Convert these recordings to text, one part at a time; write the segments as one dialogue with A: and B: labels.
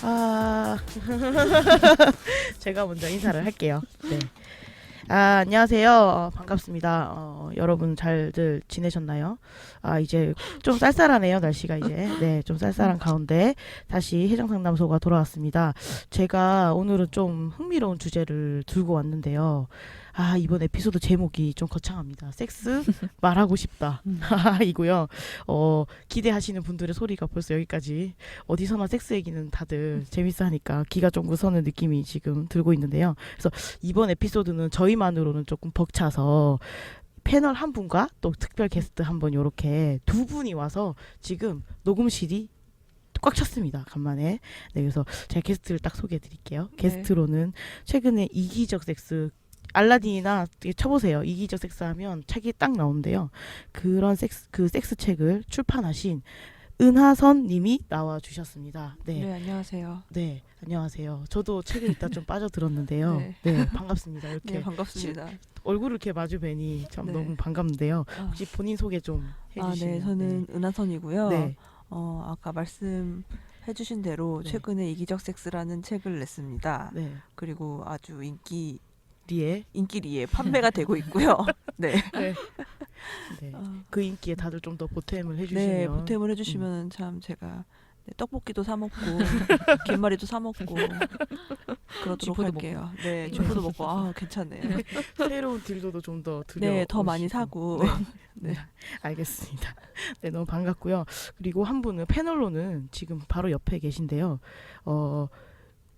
A: 아, 제가 먼저 인사를 할게요. 네. 안녕하세요. 반갑습니다. 여러분 잘들 지내셨나요? 이제 좀 쌀쌀하네요, 날씨가 이제. 네, 좀 쌀쌀한 가운데 다시 해장상담소가 돌아왔습니다. 제가 오늘은 좀 흥미로운 주제를 들고 왔는데요. 이번 에피소드 제목이 좀 거창합니다. 섹스 말하고 싶다. 이고요. 기대하시는 분들의 소리가 벌써 여기까지. 어디서나 섹스 얘기는 다들 재밌어 하니까 기가 좀 무서는 느낌이 지금 들고 있는데요. 그래서 이번 에피소드는 저희만으로는 조금 벅차서 패널 한 분과 또 특별 게스트 한 분 요렇게 두 분이 와서 지금 녹음실이 꽉 찼습니다. 간만에. 네, 그래서 제가 게스트를 딱 소개해 드릴게요. 게스트로는 최근에 이기적 섹스 알라딘이나 쳐보세요. 이기적 섹스하면 책이 딱 나오는데요. 그런 섹스 책을 출판하신 은하선 님이 나와 주셨습니다.
B: 네, 안녕하세요.
A: 네, 안녕하세요. 저도 책을 이따 좀 빠져들었는데요.
B: 네.
A: 네, 반갑습니다. 이렇게
B: 네, 반갑습니다.
A: 얼굴을 이렇게 마주 뵈니 참
B: 네.
A: 너무 반갑는데요. 혹시 본인 소개 좀 해주시면.
B: 네, 저는 은하선이고요.
A: 네.
B: 아까 말씀해주신 대로
A: 네.
B: 최근에 이기적 섹스라는 책을 냈습니다.
A: 네.
B: 그리고 아주
A: 리에
B: 인기리에 판매가 되고 있고요. 네.
A: 네. 네. 그 인기에 다들 좀 더 보탬을 해주시면.
B: 네, 보탬을 해주시면 참 제가 떡볶이도 사 먹고 김말이도 사 먹고 그러도록
C: 쥐포도
B: 할게요. 네, 쥐포도 먹고 괜찮네요.
A: 새로운 딜도도 좀 더 드려.
B: 네, 더 많이 사고.
A: 네. 알겠습니다. 네, 너무 반갑고요. 그리고 한 분은 패널로는 지금 바로 옆에 계신데요.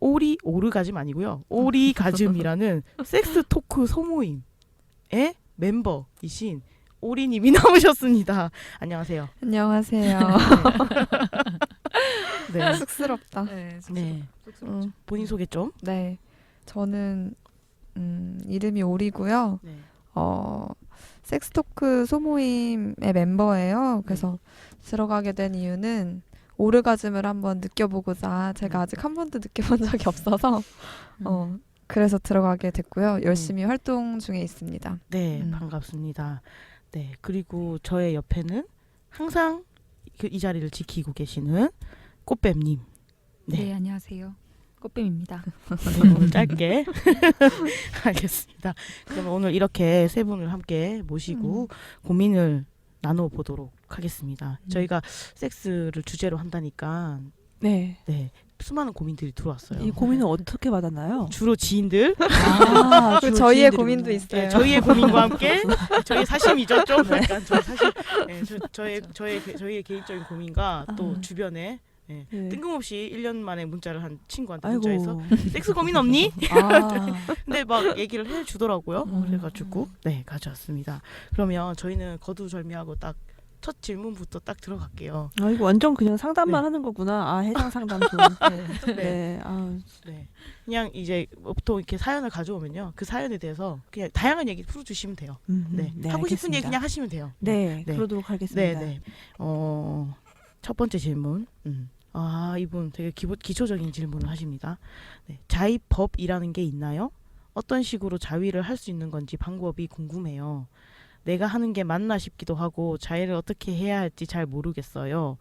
A: 오르가즘 아니고요. 오리가즘이라는 섹스 토크 소모임의 멤버이신 오리님이 나오셨습니다. 안녕하세요.
D: 안녕하세요.
A: 네.
D: 쑥스럽다.
C: 네,
A: 네. 본인 소개 좀.
D: 네, 저는 이름이 오리고요.
A: 네.
D: 섹스토크 소모임의 멤버예요. 그래서 들어가게 된 이유는 오르가즘을 한번 느껴보고자 제가 아직 한 번도 느껴본 적이 없어서 그래서 들어가게 됐고요. 열심히 활동 중에 있습니다.
A: 네, 반갑습니다. 네, 그리고 저의 옆에는 항상 이 자리를 지키고 계시는 꽃뱀님.
C: 네, 안녕하세요. 꽃뱀입니다.
A: 네, 오늘 짧게 알겠습니다. 그럼 오늘 이렇게 세 분을 함께 모시고 고민을 나눠보도록 하겠습니다. 저희가 섹스를 주제로 한다니까
B: 네.
A: 수많은 고민들이 들어왔어요.
B: 이 고민은 어떻게 받았나요?
A: 주로 지인들,
D: 그리고 저희의 고민도 있어요.
A: 네, 저희의 고민과 함께 저희 사심이죠, 좀 약간 저희 사심, 저희의 개인적인 고민과 또 주변에
B: 네.
A: 뜬금없이 1년 만에 문자를 한 친구한테
B: 아이고.
A: 문자해서 섹스 고민 없니? 근데 막 얘기를 해주더라고요. 그래가지고 가져왔습니다. 그러면 저희는 거두절미하고 딱 첫 질문부터 딱 들어갈게요.
B: 이거 완전 그냥 상담만 하는 거구나. 해당 상담소. 네.
A: 네. 그냥 이제 보통 이렇게 사연을 가져오면요, 그 사연에 대해서 그냥 다양한 얘기 풀어주시면 돼요. 네. 하고 싶은 얘기 그냥 하시면 돼요.
B: 네, 그러도록 하겠습니다.
A: 네. 첫 번째 질문. 이분 되게 기초적인 질문을 하십니다. 네. 자위법이라는 게 있나요? 어떤 식으로 자위를 할 수 있는 건지 방법이 궁금해요. 내가 하는 게 맞나 싶기도 하고 자위를 어떻게 해야 할지 잘 모르겠어요.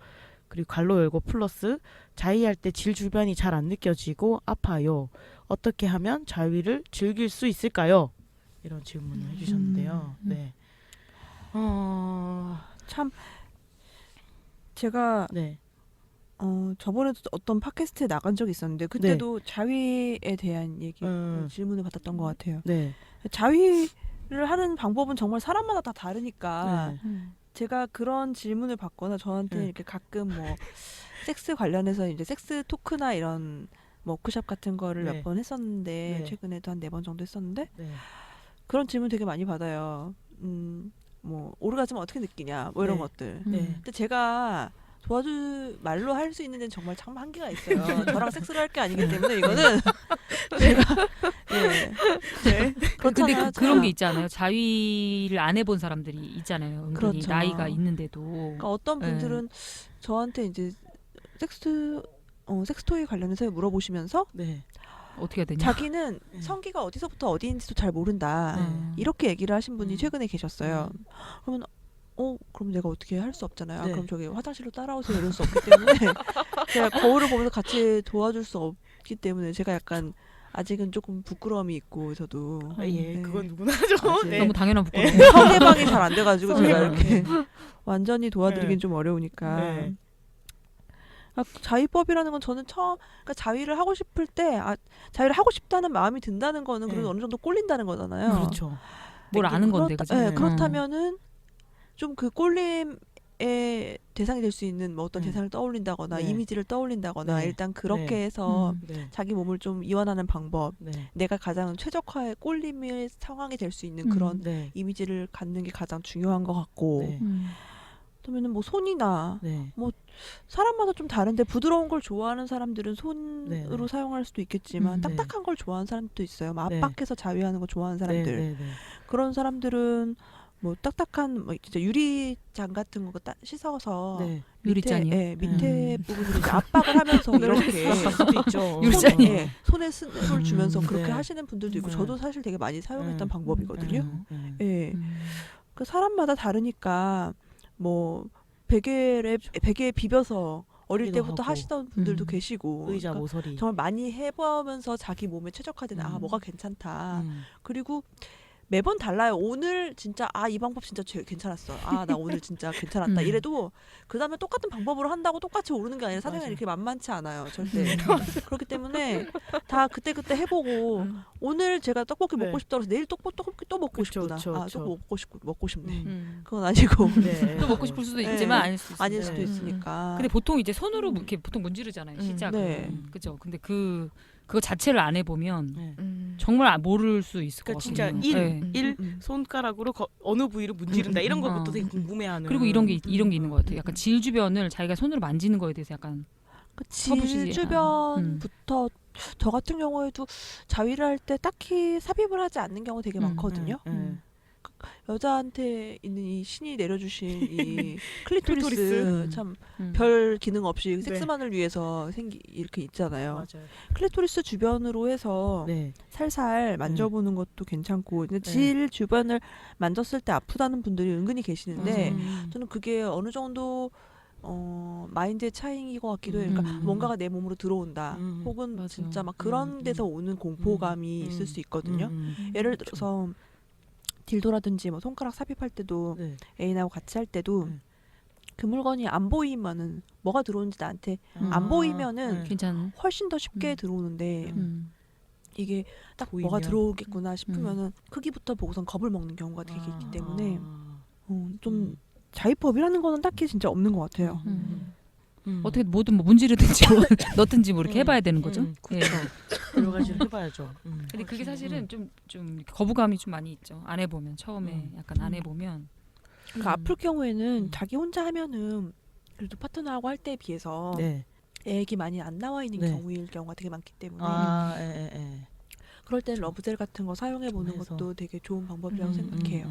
A: 그리고 괄호 열고 플러스 자위할 때 질 주변이 잘 안 느껴지고 아파요. 어떻게 하면 자위를 즐길 수 있을까요? 이런 질문을 해주셨는데요. 네.
B: 참 제가 저번에도 어떤 팟캐스트에 나간 적이 있었는데 그때도 자위에 대한 질문을 받았던 것 같아요.
A: 네.
B: 자위를 하는 방법은 정말 사람마다 다 다르니까 제가 그런 질문을 받거나 저한테 이렇게 가끔 뭐 섹스 관련해서 이제 섹스 토크나 이런 워크숍 같은 거를 몇 번 했었는데 최근에도 한 4번 정도 했었는데 그런 질문 되게 많이 받아요. 뭐 오르가즘 어떻게 느끼냐 뭐 이런 것들. 근데 제가 말로 할 수 있는 데는 정말 참 한계가 있어요. 저랑 섹스를 할 게 아니기 때문에 이거는 제가
C: 근데 그런 게 있잖아요. 자위를 안 해본 사람들이 있잖아요. 은근히
B: 그렇죠.
C: 나이가 있는데도.
B: 그러니까 어떤 분들은 저한테 이제 섹스토이 관련해서 물어보시면서
C: 어떻게 해야 되냐?
B: 자기는 성기가 어디서부터 어디인지도 잘 모른다. 이렇게 얘기를 하신 분이 최근에 계셨어요. 그러면 그럼 내가 어떻게 할 수 없잖아요. 그럼 저기 화장실로 따라오세요 이럴 수 없기 때문에 제가 거울을 보면서 같이 도와줄 수 없기 때문에 제가 약간 아직은 조금 부끄러움이 있고 저도
A: 예,
B: 네.
A: 그건 누구나 하죠.
B: 아직
A: 네.
C: 너무 당연한 부끄러움.
B: 상대방이 잘 안 돼가지고 제가 이렇게 완전히 도와드리긴
A: 네.
B: 좀 어려우니까.
A: 네.
B: 자위법이라는 건 저는 그러니까 자위를 하고 싶을 때 자위를 하고 싶다는 마음이 든다는 거는
A: 네.
B: 그래도 어느 정도 꼴린다는 거잖아요.
A: 그렇죠.
C: 뭘 아는 건데, 그죠?
B: 네,
A: 네.
B: 그렇다면은 좀 그 꼴림의 대상이 될 수 있는 뭐 어떤
A: 네.
B: 대상을 떠올린다거나
A: 네.
B: 이미지를 떠올린다거나
A: 네.
B: 일단 그렇게
A: 네.
B: 해서
A: 네.
B: 자기 몸을 좀 이완하는 방법,
A: 네.
B: 내가 가장 최적화의 꼴림의 상황이 될 수 있는 그런
A: 네.
B: 이미지를 갖는 게 가장 중요한 것 같고
A: 네.
B: 그러면은 뭐 손이나
A: 네.
B: 사람마다 좀 다른데 부드러운 걸 좋아하는 사람들은 손으로
A: 네, 네.
B: 사용할 수도 있겠지만
A: 네.
B: 딱딱한 걸 좋아하는 사람도 있어요. 막
A: 네.
B: 압박해서 자위하는 거 좋아하는 사람들.
A: 네. 네. 네.
B: 그런 사람들은 뭐 딱딱한 뭐 진짜 유리잔 같은 거 씻어서
A: 네.
C: 유리잔이요?
B: 예, 밑에 부분으로 이제 압박을 하면서 이렇게
A: 수도 있죠.
C: 유리잔이요?
B: 예, 손에 힘을 주면서 그렇게
A: 네.
B: 하시는 분들도 있고
A: 네.
B: 저도 사실 되게 많이 사용했던 방법이거든요.
A: 네.
B: 예. 그 사람마다 다르니까 뭐 베개에 비벼서 어릴
A: 하기도
B: 때부터
A: 하고.
B: 하시던 분들도
C: 음.
B: 계시고
A: 의자
B: 그러니까
A: 모서리.
B: 정말 많이 해보면서 자기 몸에 최적화된
A: 음.
B: 뭐가 괜찮다.
A: 음.
B: 그리고 매번 달라요. 오늘 진짜 이 방법 진짜 괜찮았어. 나 오늘 진짜 괜찮았다. 이래도 그 다음에 똑같은 방법으로 한다고 똑같이 오르는 게 아니라 사생활이
A: 맞아요.
B: 이렇게 만만치 않아요. 절대. 그렇기 때문에 다 그때그때 해보고 오늘 제가 떡볶이
A: 네.
B: 먹고 싶다 그래서 내일 떡볶이 또 먹고
A: 그쵸,
B: 싶구나.
A: 그쵸, 그쵸.
B: 또 먹고 싶네.
A: 음.
B: 그건 아니고
A: 네.
C: 또 먹고 싶을 수도
B: 네.
C: 있지만 아닐 수도 있어요.
B: 아닐 수도
A: 네.
B: 있으니까.
C: 근데 보통 이제 손으로 이렇게 보통 문지르잖아요. 시작을.
B: 네.
C: 그죠? 근데 그거 자체를 안 해보면
A: 네.
C: 정말 모를 수 있을 것
A: 그러니까 진짜
C: 같거든요. 네.
A: 일 손가락으로 어느 부위를 문지른다 이런 것부터 되게 궁금해하는.
C: 그리고 이런 게 있는 것 같아요. 약간 질 주변을 자기가 손으로 만지는 거에 대해서 약간
B: 질
C: 서부시지.
B: 주변부터 저 같은 경우에도 자위를 할 때 딱히 삽입을 하지 않는 경우 되게 많거든요. 여자한테 있는 이 신이 내려주신 이 클리토리스
A: 클리토리스.
B: 참 별 기능 없이 섹스만을 위해서 이렇게 있잖아요.
A: 맞아요.
B: 클리토리스 주변으로 해서
A: 네.
B: 살살 만져보는 것도 괜찮고 근데 질 주변을 만졌을 때 아프다는 분들이 은근히 계시는데 저는 그게 어느 정도 마인드의 차이인 것 같기도 해요. 그러니까 뭔가가 내 몸으로 들어온다. 혹은
C: 맞아.
B: 진짜 막 그런 데서 오는 공포감이 있을 수 있거든요. 예를 들어서 딜도라든지 뭐 손가락 삽입할 때도
A: 네.
B: 애인하고 같이 할 때도 그 물건이 안 보이면은 뭐가 들어오는지 나한테 안 보이면은
C: 괜찮은.
B: 훨씬 더 쉽게 들어오는데 이게 딱 뭐가
A: 보이면?
B: 들어오겠구나 싶으면은 크기부터 보고선 겁을 먹는 경우가 되게 있기 때문에 좀 자위법이라는 거는 딱히 진짜 없는 것 같아요.
C: 어떻게 뭐든 뭐 문지르든지 뭐 넣든지 뭐 이렇게 해봐야 되는 거죠. 예.
A: 그렇죠. 여러 가지를 해봐야죠.
C: 근데 그게 사실은 좀 거부감이 좀 많이 있죠. 안 해보면 처음에 약간 안 해보면.
B: 그러니까 아플 경우에는 자기 혼자 하면은 그래도 파트너하고 할 때에 비해서
A: 네.
B: 애기 많이 안 나와 있는
A: 네.
B: 경우일 경우가 되게 많기 때문에
A: 예.
B: 그럴 땐 러브젤 같은 거 사용해 보는
A: 좀 해서.
B: 것도 되게 좋은 방법이라고 생각해요.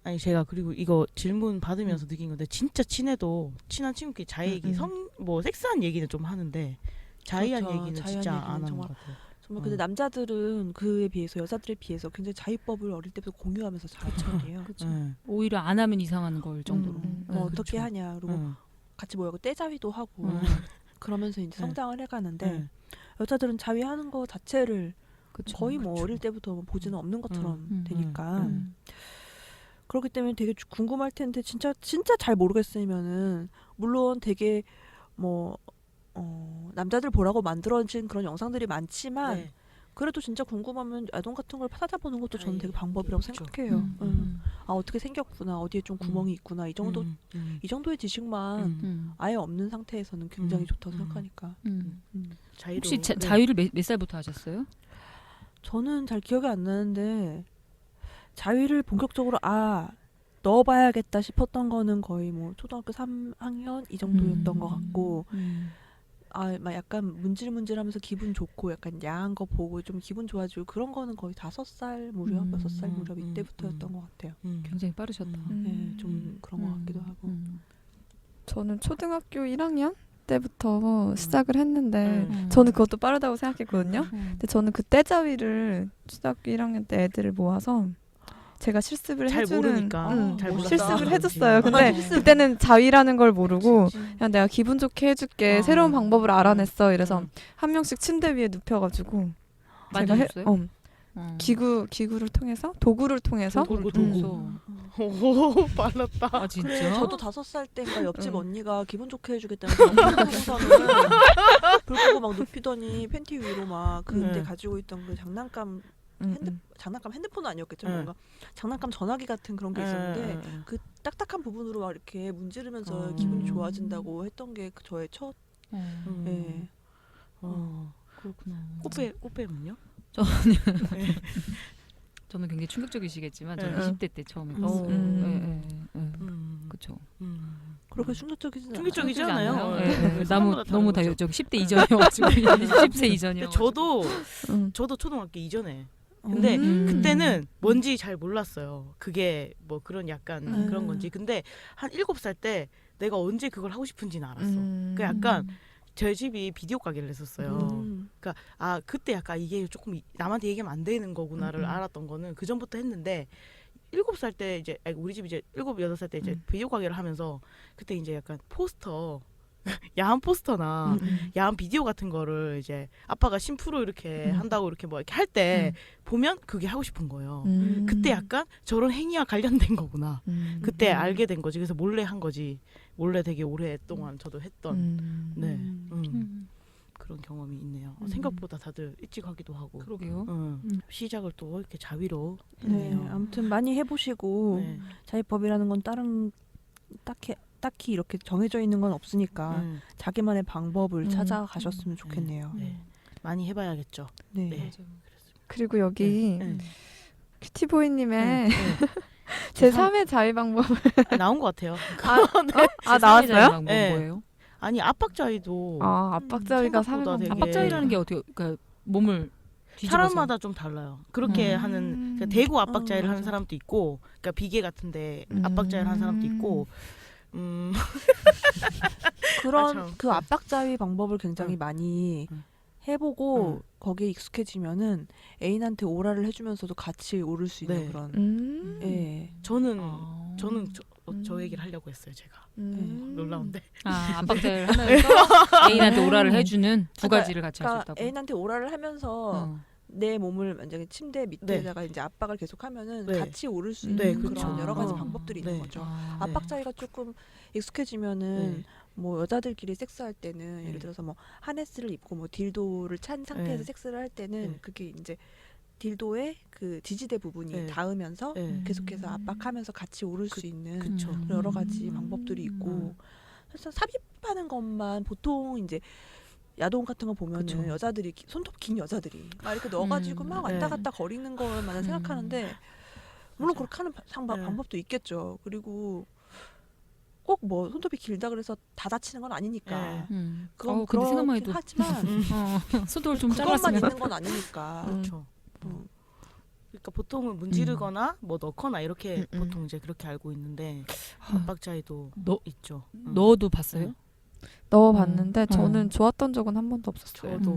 A: 아니 제가 그리고 이거 질문 받으면서 느낀 건데 진짜 친한 친구끼리 자위 얘기 뭐 섹스한 얘기는 좀 하는데 자위한
B: 그렇죠.
A: 얘기는
B: 자위한
A: 진짜
B: 얘기는
A: 안 하는
B: 정말
A: 것 같아요.
B: 정말 근데 남자들은 그에 비해서 여자들에 비해서 굉장히 자위법을 어릴 때부터 공유하면서 자란 편이에요.
A: 네.
C: 오히려 안 하면 이상한 걸 정도로.
B: 뭐 어떻게
A: 그렇죠.
B: 하냐 그리고 같이 모여서 떼자위도 하고 그러면서 이제
A: 네.
B: 성장을 해가는데
A: 네.
B: 여자들은 자위하는 거 자체를
C: 그쵸.
B: 거의 뭐
A: 그쵸.
B: 어릴 때부터 보지는 없는 것처럼 되니까
A: 음.
B: 그렇기 때문에 되게 궁금할 텐데 진짜 잘 모르겠으면은 물론 되게 뭐 남자들 보라고 만들어진 그런 영상들이 많지만
A: 네.
B: 그래도 진짜 궁금하면 아동 같은 걸 찾아보는 것도 저는 되게
A: 아이,
B: 방법이라고
A: 그렇죠.
B: 생각해요. 어떻게 생겼구나 어디에 좀 구멍이 있구나 이 정도의 지식만 아예 없는 상태에서는 굉장히 좋다고 생각하니까
A: 자위로
C: 혹시
A: 네.
C: 자위를 몇 살부터 하셨어요?
B: 저는 잘 기억이 안 나는데 자위를 본격적으로 넣어봐야겠다 싶었던 거는 거의 뭐 초등학교 3학년 이 정도였던 것 같고 막 약간 문질문질하면서 기분 좋고 약간 야한 거 보고 좀 기분 좋아지고 그런 거는 거의 5살 무렵, 6살 무렵 이때부터였던 것 같아요.
C: 굉장히 빠르셨다.
B: 네, 좀 그런 것 같기도 하고.
D: 저는 초등학교 1학년 때부터 시작을 했는데
C: 음.
D: 저는 그것도 빠르다고 생각했거든요. 근데 저는 그 떼자위를 초등학교 1학년 때 애들을 모아서 제가 실습을
A: 잘
D: 해주는
A: 모르니까 잘 몰랐다.
D: 실습을
A: 그렇지.
D: 해줬어요. 근데 그때는 자위라는 걸 모르고
B: 그치.
D: 그냥 내가 기분 좋게 해줄게.
A: 어.
D: 새로운 방법을 알아냈어. 이래서
A: 음.
D: 한 명씩 침대 위에 눕혀가지고 제가
C: 만져줬어요?
D: 기구를 통해서 도구를 통해서
A: 도구. 오, 빨랐다.
C: 아 진짜?
B: 그래, 저도 5살 때인가 옆집
D: 응.
B: 언니가 기분 좋게 해주겠다면서 풍선을 불 끄고 막 눕히더니 팬티 위로 막 그때
A: 네.
B: 가지고 있던 그 장난감
D: 음.
B: 장난감 핸드폰은 아니었겠죠.
A: 네.
B: 뭔가 장난감 전화기 같은 그런 게 있었는데 그 딱딱한 부분으로 막 이렇게 문지르면서 기분이 좋아진다고 했던 게 저의 첫 예.
C: 그렇구나.
A: 꽃뱀은요?
C: 저는 굉장히 충격적이시겠지만 저는
A: 네.
C: 20대 때 처음
B: 음.
C: 해봤어요.
A: 음.
C: 그렇죠.
B: 그렇게 충격적이진
A: 충격적이지
B: 않아요.
A: 않아요?
C: 네, 네.
A: 네.
C: 너무
A: 사람마다
C: 너무
A: 다른
C: 다
A: 거죠.
C: 저기 10대 이전이어가지고 10세 이전이요.
A: 근데 저도 초등학교 이전에 근데 그때는 뭔지 잘 몰랐어요. 그게 뭐 그런 약간 그런 건지. 근데 한 7살 때 내가 언제 그걸 하고 싶은지는 알았어. 그 약간 저희 집이 비디오 가게를 했었어요. 그러니까 아 그때 약간 이게 조금 남한테 얘기하면 안 되는 거구나를 알았던 거는 그 전부터 했는데 7살 때 이제 아니, 우리 집 이제 7, 8살 때 이제 비디오 가게를 하면서 그때 이제 약간 포스터 야한 포스터나 야한 비디오 같은 거를 이제 아빠가 심프로 이렇게 한다고 이렇게 뭐 이렇게 할 때 보면 그게 하고 싶은 거예요. 그때 약간 저런 행위와 관련된 거구나. 그때 알게 된 거지. 그래서 몰래 한 거지. 몰래 되게 오랫동안 저도 했던 네 그런 경험이 있네요. 생각보다 다들 일찍 하기도 하고.
C: 그러게요.
A: 시작을 또 이렇게 자위로
B: 네,
A: 했네요.
B: 아무튼 많이 해보시고
A: 네.
B: 자위법이라는 건 다른 딱히 이렇게 정해져 있는 건 없으니까 자기만의 방법을 찾아가셨으면 좋겠네요.
A: 네. 많이 해봐야겠죠.
B: 네.
A: 네.
D: 그리고 여기
A: 네.
D: 큐티보이님의
A: 네.
D: 제3의 자위 방법을
A: 나온 것 같아요.
D: 나왔어요?
A: 네.
C: 뭐예요?
A: 아니 압박자위도
D: 압박자위가
A: 생각보다
D: 3의
A: 되게-
D: 방법.
C: 압박자위라는 게 어떻게 그러니까 몸을 뒤집어서
A: 사람마다 좀 달라요. 그렇게 하는 그러니까 대구 압박자위를 하는
B: 맞아.
A: 사람도 있고, 그러니까 비계 같은데 압박자위를 하는 사람도 있고,
B: 그런
A: 아, 참.
B: 그 압박자위 방법을 굉장히
A: 응.
B: 많이
A: 응.
B: 해보고
A: 응.
B: 거기에 익숙해지면은 애인한테 오라를 해주면서도 같이 오를 수 있는
A: 네.
B: 그런 예.
A: 저는
C: 아.
A: 저 얘기를 하려고 했어요. 제가
B: 음.
A: 놀라운데.
C: 압박자위를 하면서 애인한테 오라를 해주는 두 가지를 같이 할 수
B: 그러니까
C: 있다고.
B: 애인한테 오라를 하면서 내 몸을 만약에 침대 밑에다가 이제 압박을 계속하면은
A: 네.
B: 같이 오를 수 있는
A: 네,
B: 그런
A: 그쵸.
B: 여러 가지
A: 어.
B: 방법들이
A: 네.
B: 있는 거죠.
C: 아,
A: 네.
B: 압박자위가 조금 익숙해지면은
A: 네.
B: 뭐 여자들끼리 섹스할 때는
A: 네.
B: 예를 들어서 뭐 하네스를 입고 뭐 딜도를 찬 상태에서
A: 네.
B: 섹스를 할 때는
A: 네.
B: 그게 이제 딜도의 그 지지대 부분이
A: 네.
B: 닿으면서
A: 네.
B: 계속해서 압박하면서 같이 오를 수 있는
A: 그쵸.
B: 여러 가지 방법들이 있고 그래서 삽입하는 것만 보통 이제 야동 같은 거 보면은
A: 그쵸.
B: 여자들이 손톱 긴 여자들이 막 이렇게 넣어가지고 막 왔다
A: 네.
B: 갔다 거리는 것만 생각하는데 물론 그렇게 하는
A: 네.
B: 방법도 있겠죠. 그리고 꼭 뭐 손톱이 길다 그래서 다 다치는 건 아니니까.
A: 네.
B: 그건
C: 근데 생각만
B: 그렇긴
C: 해도
B: 하지만
C: 손톱을 좀
B: 그것만
C: 잘랐으면
B: 있는 건 아니니까.
A: 그렇죠.
B: 음.
A: 그러니까 보통은 문지르거나 뭐 넣거나 이렇게 보통 이제 그렇게 알고 있는데 압박자위도 있죠.
C: 너도 봤어요?
D: 넣어봤는데 저는 좋았던 적은 한 번도 없었어요.
A: 저도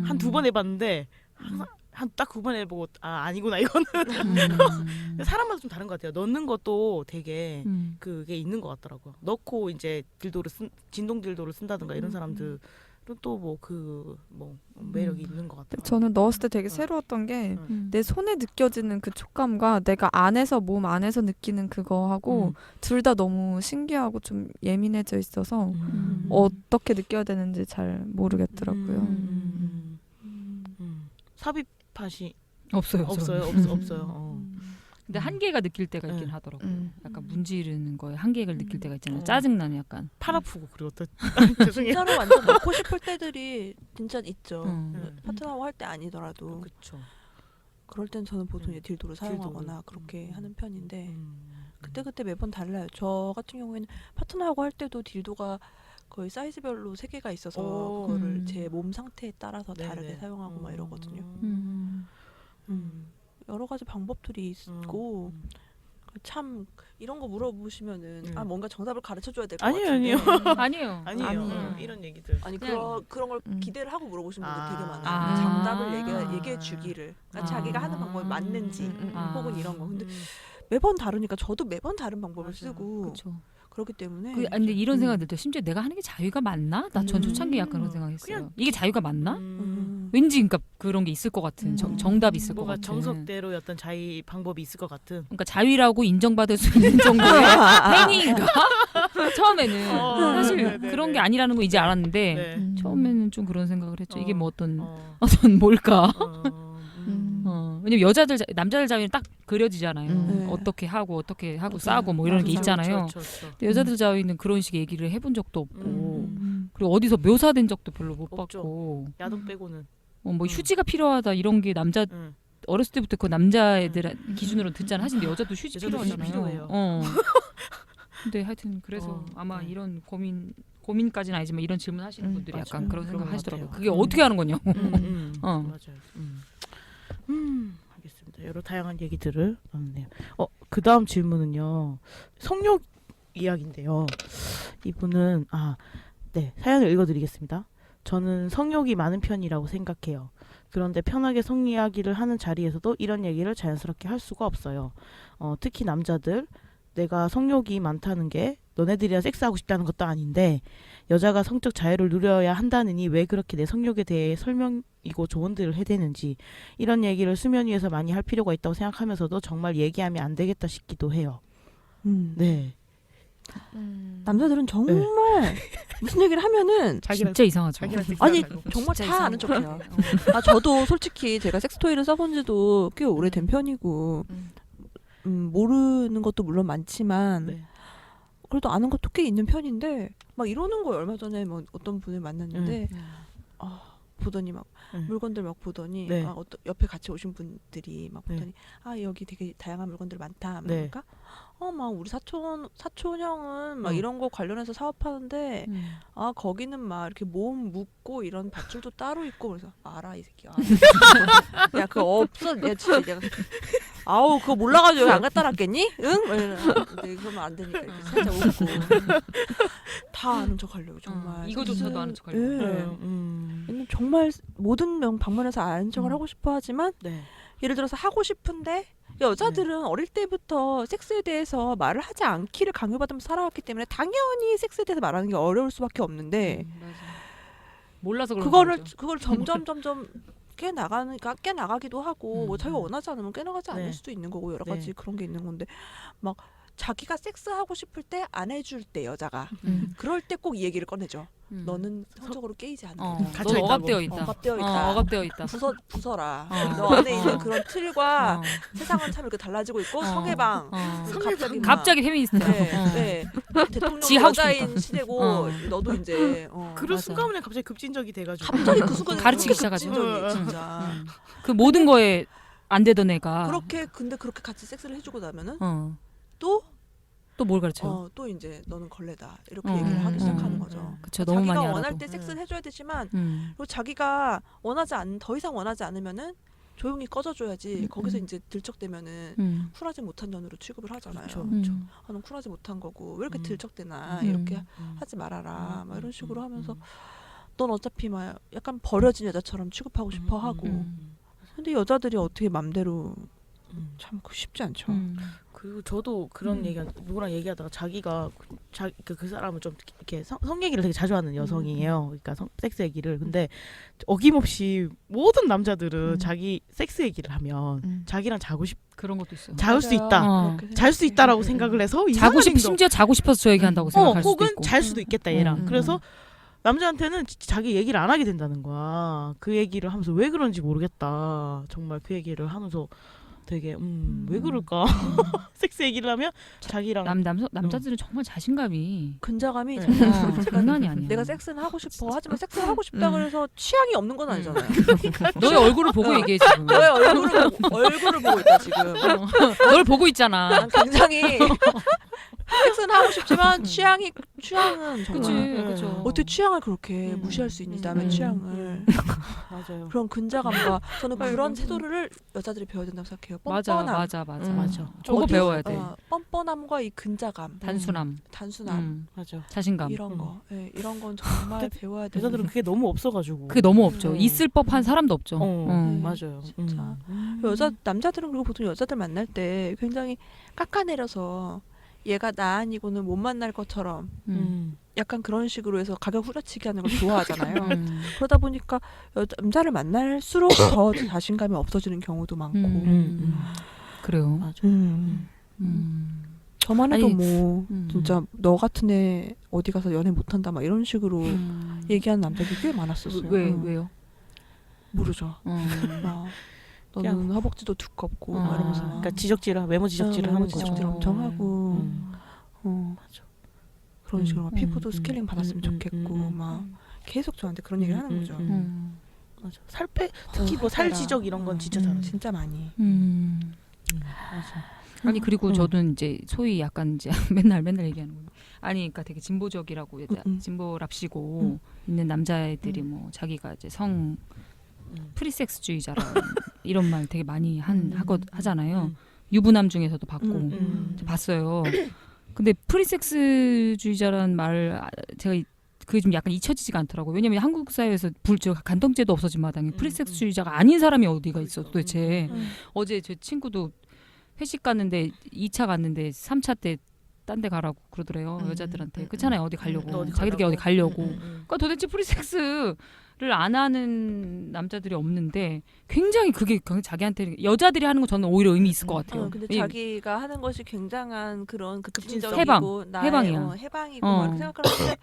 A: 한 두 번 해봤는데 한 딱 두 번 해보고 아니구나 이거는 사람마다 좀 다른 것 같아요. 넣는 것도 되게 그게 있는 것 같더라고요. 넣고 이제 진동 딜도를 쓴다든가 이런 사람들은 또 뭐 뭐 매력이 있는 것 같더라고요.
D: 저는 넣었을 때 되게 새로웠던 게 내 손에 느껴지는 그 촉감과 내가 몸 안에서 느끼는 그거하고 둘 다 너무 신기하고 좀 예민해져 있어서 어떻게 느껴야 되는지 잘 모르겠더라고요.
A: 삽입팟이
C: 없어요.
A: 없어요.
C: 근데 한계가 느낄 때가 있긴 하더라고요. 약간 문지르는 거에 한계를 느낄 때가 있잖아요. 짜증나는 약간.
A: 팔 아프고 그리고 또 죄송해요.
B: 진짜로 완전 넣고 싶을 때들이 진짜 있죠.
C: 음.
B: 파트너하고 할 때 아니더라도
A: 그렇죠.
B: 그럴 땐 저는 보통 이제 딜도를 사용하거나 그렇게 하는 편인데 그때 매번 달라요. 저 같은 경우에는 파트너하고 할 때도 딜도가 거의 사이즈별로 3개가 있어서 그거를 제 몸 상태에 따라서 다르게 사용하고 막 이러거든요. 여러 가지 방법들이 있고 참 이런 거 물어보시면은 뭔가 정답을 가르쳐 줘야 될 것
A: 아니에요,
B: 같은데.
C: 아니에요.
A: 아니에요.
D: 아니에요.
A: 이런 얘기들.
B: 아니
C: 그냥-
B: 그런 걸 기대를 하고 물어보시는 분들 되게 많아요.
C: 아.
B: 정답을 얘기해 주기를. 그러니까
A: 아.
B: 자기가 하는 방법이 맞는지
C: 아.
B: 혹은 이런 거. 근데 매번 다르니까 저도 매번 다른 방법을
A: 맞아.
B: 쓰고
C: 그렇죠.
B: 그렇기 때문에
C: 근데 이런 생각이 들죠. 심지어 내가 하는 게 자유가 맞나? 나 전 초창기 약간 그런 생각했어요.
A: 그냥
C: 이게 자유가 맞나?
A: 음.
C: 왠지 그러니까 그런 게 있을 것 같은 정답이 있을 것
A: 뭐가
C: 같은.
A: 정석대로의 어떤 자의 방법이 있을 것 같은.
C: 그러니까 자유라고 인정받을 수 있는 정도의 행위인가? 처음에는 사실
A: 네네네.
C: 그런 게 아니라는 거 이제 알았는데
A: 네.
C: 처음에는 좀 그런 생각을 했죠. 이게 뭐 어떤
A: 어.
C: 뭘까?
A: 음.
C: 왜냐면 남자들 자유는 딱 그려지잖아요.
A: 네.
C: 어떻게 하고 싸고 뭐 이런 게
A: 그렇죠,
C: 있잖아요.
A: 그렇죠.
C: 근데 여자들 자유는 그런 식의 얘기를 해본 적도 없고
A: 음.
C: 그리고 어디서 묘사된 적도 별로 못
A: 없죠.
C: 봤고
A: 야동 빼고는.
C: 뭐 휴지가 필요하다 이런 게 남자
A: 응.
C: 어렸을 때부터 그 남자애들 기준으로 듣잖아. 하시는데 여자도 휴지
A: 여자도 휴지
C: 필요하잖아요.
A: 필요해요.
C: 근데 하여튼 그래서 아마
A: 네.
C: 이런 고민까지는 아니지만 이런 질문 하시는 분들이
A: 맞아요.
C: 약간 그런
A: 그런
C: 생각
A: 것
C: 하시더라고요.
A: 같아요.
C: 그게 어떻게 하는 거냐고. 어.
A: 맞아요. 알겠습니다. 여러 다양한 얘기들을 나눴네요. 그 다음 질문은요. 성욕 이야기인데요. 이분은 네, 사연을 읽어드리겠습니다. 저는 성욕이 많은 편이라고 생각해요. 그런데 편하게 성 이야기를 하는 자리에서도 이런 얘기를 자연스럽게 할 수가 없어요. 특히 남자들, 내가 성욕이 많다는 게 너네들이랑 섹스하고 싶다는 것도 아닌데 여자가 성적 자유를 누려야 한다느니 왜 그렇게 내 성욕에 대해 설명이고 조언들을 해대는지 이런 얘기를 수면 위에서 많이 할 필요가 있다고 생각하면서도 정말 얘기하면 안 되겠다 싶기도 해요. 네.
B: 남자들은 정말 무슨 얘기를 하면은
C: 진짜 이상하죠.
B: 아니 정말 다 아는 척해요. 저도 솔직히 제가 섹스토이를 써본 지도 꽤 오래된 편이고 모르는 것도 물론 많지만
A: 네.
B: 그래도 아는 것도 꽤 있는 편인데 막 이러는 거예요. 얼마 전에 뭐 어떤 분을 만났는데 보더니 막 물건들 막 보더니
A: 네.
B: 어떤 옆에 같이 오신 분들이 막
A: 네.
B: 보더니 여기 되게 다양한 물건들 많다. 막
A: 네.
B: 그러니까 막 우리 사촌 형은 막
A: 어.
B: 이런 거 관련해서 사업하는데 거기는 막 이렇게 몸 묶고 이런 밧줄도 따로 있고 그래서 알아 이 새끼야. 야 그거 없어. 야 진짜 내가 아우 그거 몰라가지고 여기 안 갖다 놨겠니? 응? 근데 그러면 안 되니까 이렇게 살짝 웃고 다 아는 척 하려고 정말.
C: 이거조차도 아는 척 하려고.
B: 네. 정말 모든 방면에서 아는 척을 하고 싶어 하지만
A: 네.
B: 예를 들어서 하고 싶은데 여자들은 어릴 때부터 섹스에 대해서 말을 하지 않기를 강요받으면서 살아왔기 때문에 당연히 섹스에 대해서 말하는 게 어려울 수밖에 없는데
C: 몰라서 그런
B: 그걸 점점 깨나가기도 하고 뭐 자기가 원하지 않으면 깨나가지 않을
A: 네.
B: 수도 있는 거고 여러 가지
A: 네.
B: 그런 게 있는 건데 막 자기가 섹스하고 싶을 때 안 해줄 때 여자가 그럴 때 꼭 이 얘기를 꺼내죠. 너는 성적으로 깨이지 않아.
C: 너
A: 갇혀 있다고.
C: 억압되어 있다.
B: 억압되어 있다.
C: 억압되어 있다.
B: 부숴라.
C: 어.
B: 너 안에 있는 그런 틀과
C: 어.
B: 세상은 참 이렇게 달라지고 있고 성해방.
C: 갑자기 페미니스트야.
B: 네. 대통령
C: 지 하고
B: 여자인
C: 싶으니까.
B: 시대고 너도 이제
A: 그런
C: 맞아.
A: 순간에 갑자기 급진적이 돼가지고
B: 갑자기 그 순간에
C: 가르치기
B: 그렇게
C: 시작하죠.
B: 급진적이 진짜.
C: 그 모든 거에 안 되던 애가
B: 근데 그렇게 같이 섹스를 해주고 나면은
C: 또 뭘 가르쳐요?
B: 또 이제 너는 걸레다 이렇게 얘기를 하기 시작하는 거죠.
C: 그쵸, 너무
B: 자기가
C: 많이
B: 원할
C: 알아도.
B: 때 섹스를 해줘야 되지만
C: 음.
B: 자기가 더 이상 원하지 않으면은 조용히 꺼져줘야지. 거기서 이제 들쩍대면은 쿨하지 못한 년으로 취급을 하잖아요. 넌 쿨하지 못한 거고 왜 이렇게 들쩍대나 이렇게 하지 말아라 막 이런 식으로 하면서 넌 어차피 막 약간 버려진 여자처럼 취급하고 싶어 하고 근데 여자들이 어떻게 맘대로 참 쉽지 않죠.
A: 그리고 저도 그런 얘기 누구랑 얘기하다가 자기가 그 사람은 좀 이렇게 성 얘기를 되게 자주 하는 여성이에요. 그러니까 섹스 얘기를. 근데 어김없이 모든 남자들은 자기 섹스 얘기를 하면 자기랑
C: 그런 것도 있어.
A: 자을 수 있다. 잘 수 있다라고 생각을 해서
C: 심지어 자고 싶어서 저 얘기한다고 생각할 수도
A: 혹은
C: 있고.
A: 잘 수도 있겠다 얘랑. 그래서 남자한테는 자기 얘기를 안 하게 된다는 거야. 그 얘기를 하면서 왜 그런지 모르겠다. 정말 그 얘기를 하면서 되게 왜 그럴까? 섹스 얘기를 하면 자기랑
C: 남자들은 정말 자신감이
B: 근자감이
A: 네.
B: 정말
C: 장난이 아니야.
B: 내가 섹스는 하고 싶어 하지만 섹스를 하고 싶다 그래서 취향이 없는 건 아니잖아요.
C: 너의 얼굴을 보고 얘기해 지금.
B: 너의 얼굴을 보고 있다 지금.
C: 널 보고 있잖아.
B: 난 굉장히 섹스는 하고 싶지만 취향은
C: 그치,
B: 정말
C: 그죠.
B: 어떻게 취향을 그렇게 무시할 수 있니? 남의
A: 음.
B: 취향을.
A: 맞아요.
B: 그런 근자감과 저는 그런 태도를 여자들이 배워야 된다고 생각해요. 뻔뻔함.
C: 맞아.
A: 맞아.
C: 저거
B: 어디-
C: 배워야 돼.
B: 뻔뻔함과 이 근자감,
C: 단순함,
B: 단순함
A: 맞아.
C: 자신감.
B: 이런 거, 이런 건 정말 배워야 돼.
A: 여자들은 그게 너무 없어가지고.
C: 그게 너무 없죠.
A: 음.
C: 있을 법한 사람도 없죠.
A: 맞아요.
B: 진짜. 남자들은 그리고 보통 여자들 만날 때 굉장히 깎아내려서 얘가 나 아니고는 못 만날 것처럼 약간 그런 식으로 해서 가격 후려치기 하는 걸 좋아하잖아요. 그러다 보니까 남자를 만날수록 더 자신감이 없어지는 경우도 많고.
C: 그래요.
A: 맞아.
B: 저만 해도
A: 아니,
B: 뭐 진짜 너 같은 애 어디 가서 연애 못한다 막 이런 식으로 얘기하는 남자들이 꽤 많았었어요.
C: 왜요?
B: 모르죠. 막 너는 허벅지도 두껍고 막 이러면서 막
A: 그러니까 지적질을 외모 지적질을 하는 거죠.
B: 지적질 엄청 하고
A: 맞아.
B: 그런 식으로 막 피부도
A: 음,
B: 스케일링 받았으면 좋겠고 막 계속 저한테 그런 얘기를 하는 거죠.
A: 맞아. 특히 뭐 살 지적 이런 건 진짜 잘하죠.
B: 진짜 많이.
A: 맞아.
C: 아니 그리고 저도 이제 소위 약간 이제 맨날 얘기하는 거. 아니 그러니까 되게 진보적이라고 진보랍시고 있는 남자애들이 뭐 자기가 이제 성 프리섹스주의자라 이런 말 되게 많이 하잖아요. 유부남 중에서도 봤고 봤어요. 근데 프리섹스주의자라는 말 제가 그게 좀 약간 잊혀지지가 않더라고요. 왜냐면 한국 사회에서 간통죄도 없어진 마당에 프리섹스주의자가 아닌 사람이 어디가 있어 도대체. 어제 제 친구도 회식 갔는데 2차 갔는데 3차 때 딴 데 가라고 그러더래요. 여자들한테. 그렇잖아요. 어디 가려고. 자기들끼리 어디 가려고. 그러니까 도대체 프리섹스를 안 하는 남자들이 없는데 굉장히 그게 자기한테 여자들이 하는 거 저는 오히려 의미 있을 것 같아요.
B: 근데 자기가 하는 것이 굉장한 그런
A: 급진적.
B: 급진적이고
C: 해방이야.
B: 해방이고 막 이렇게 생각하는데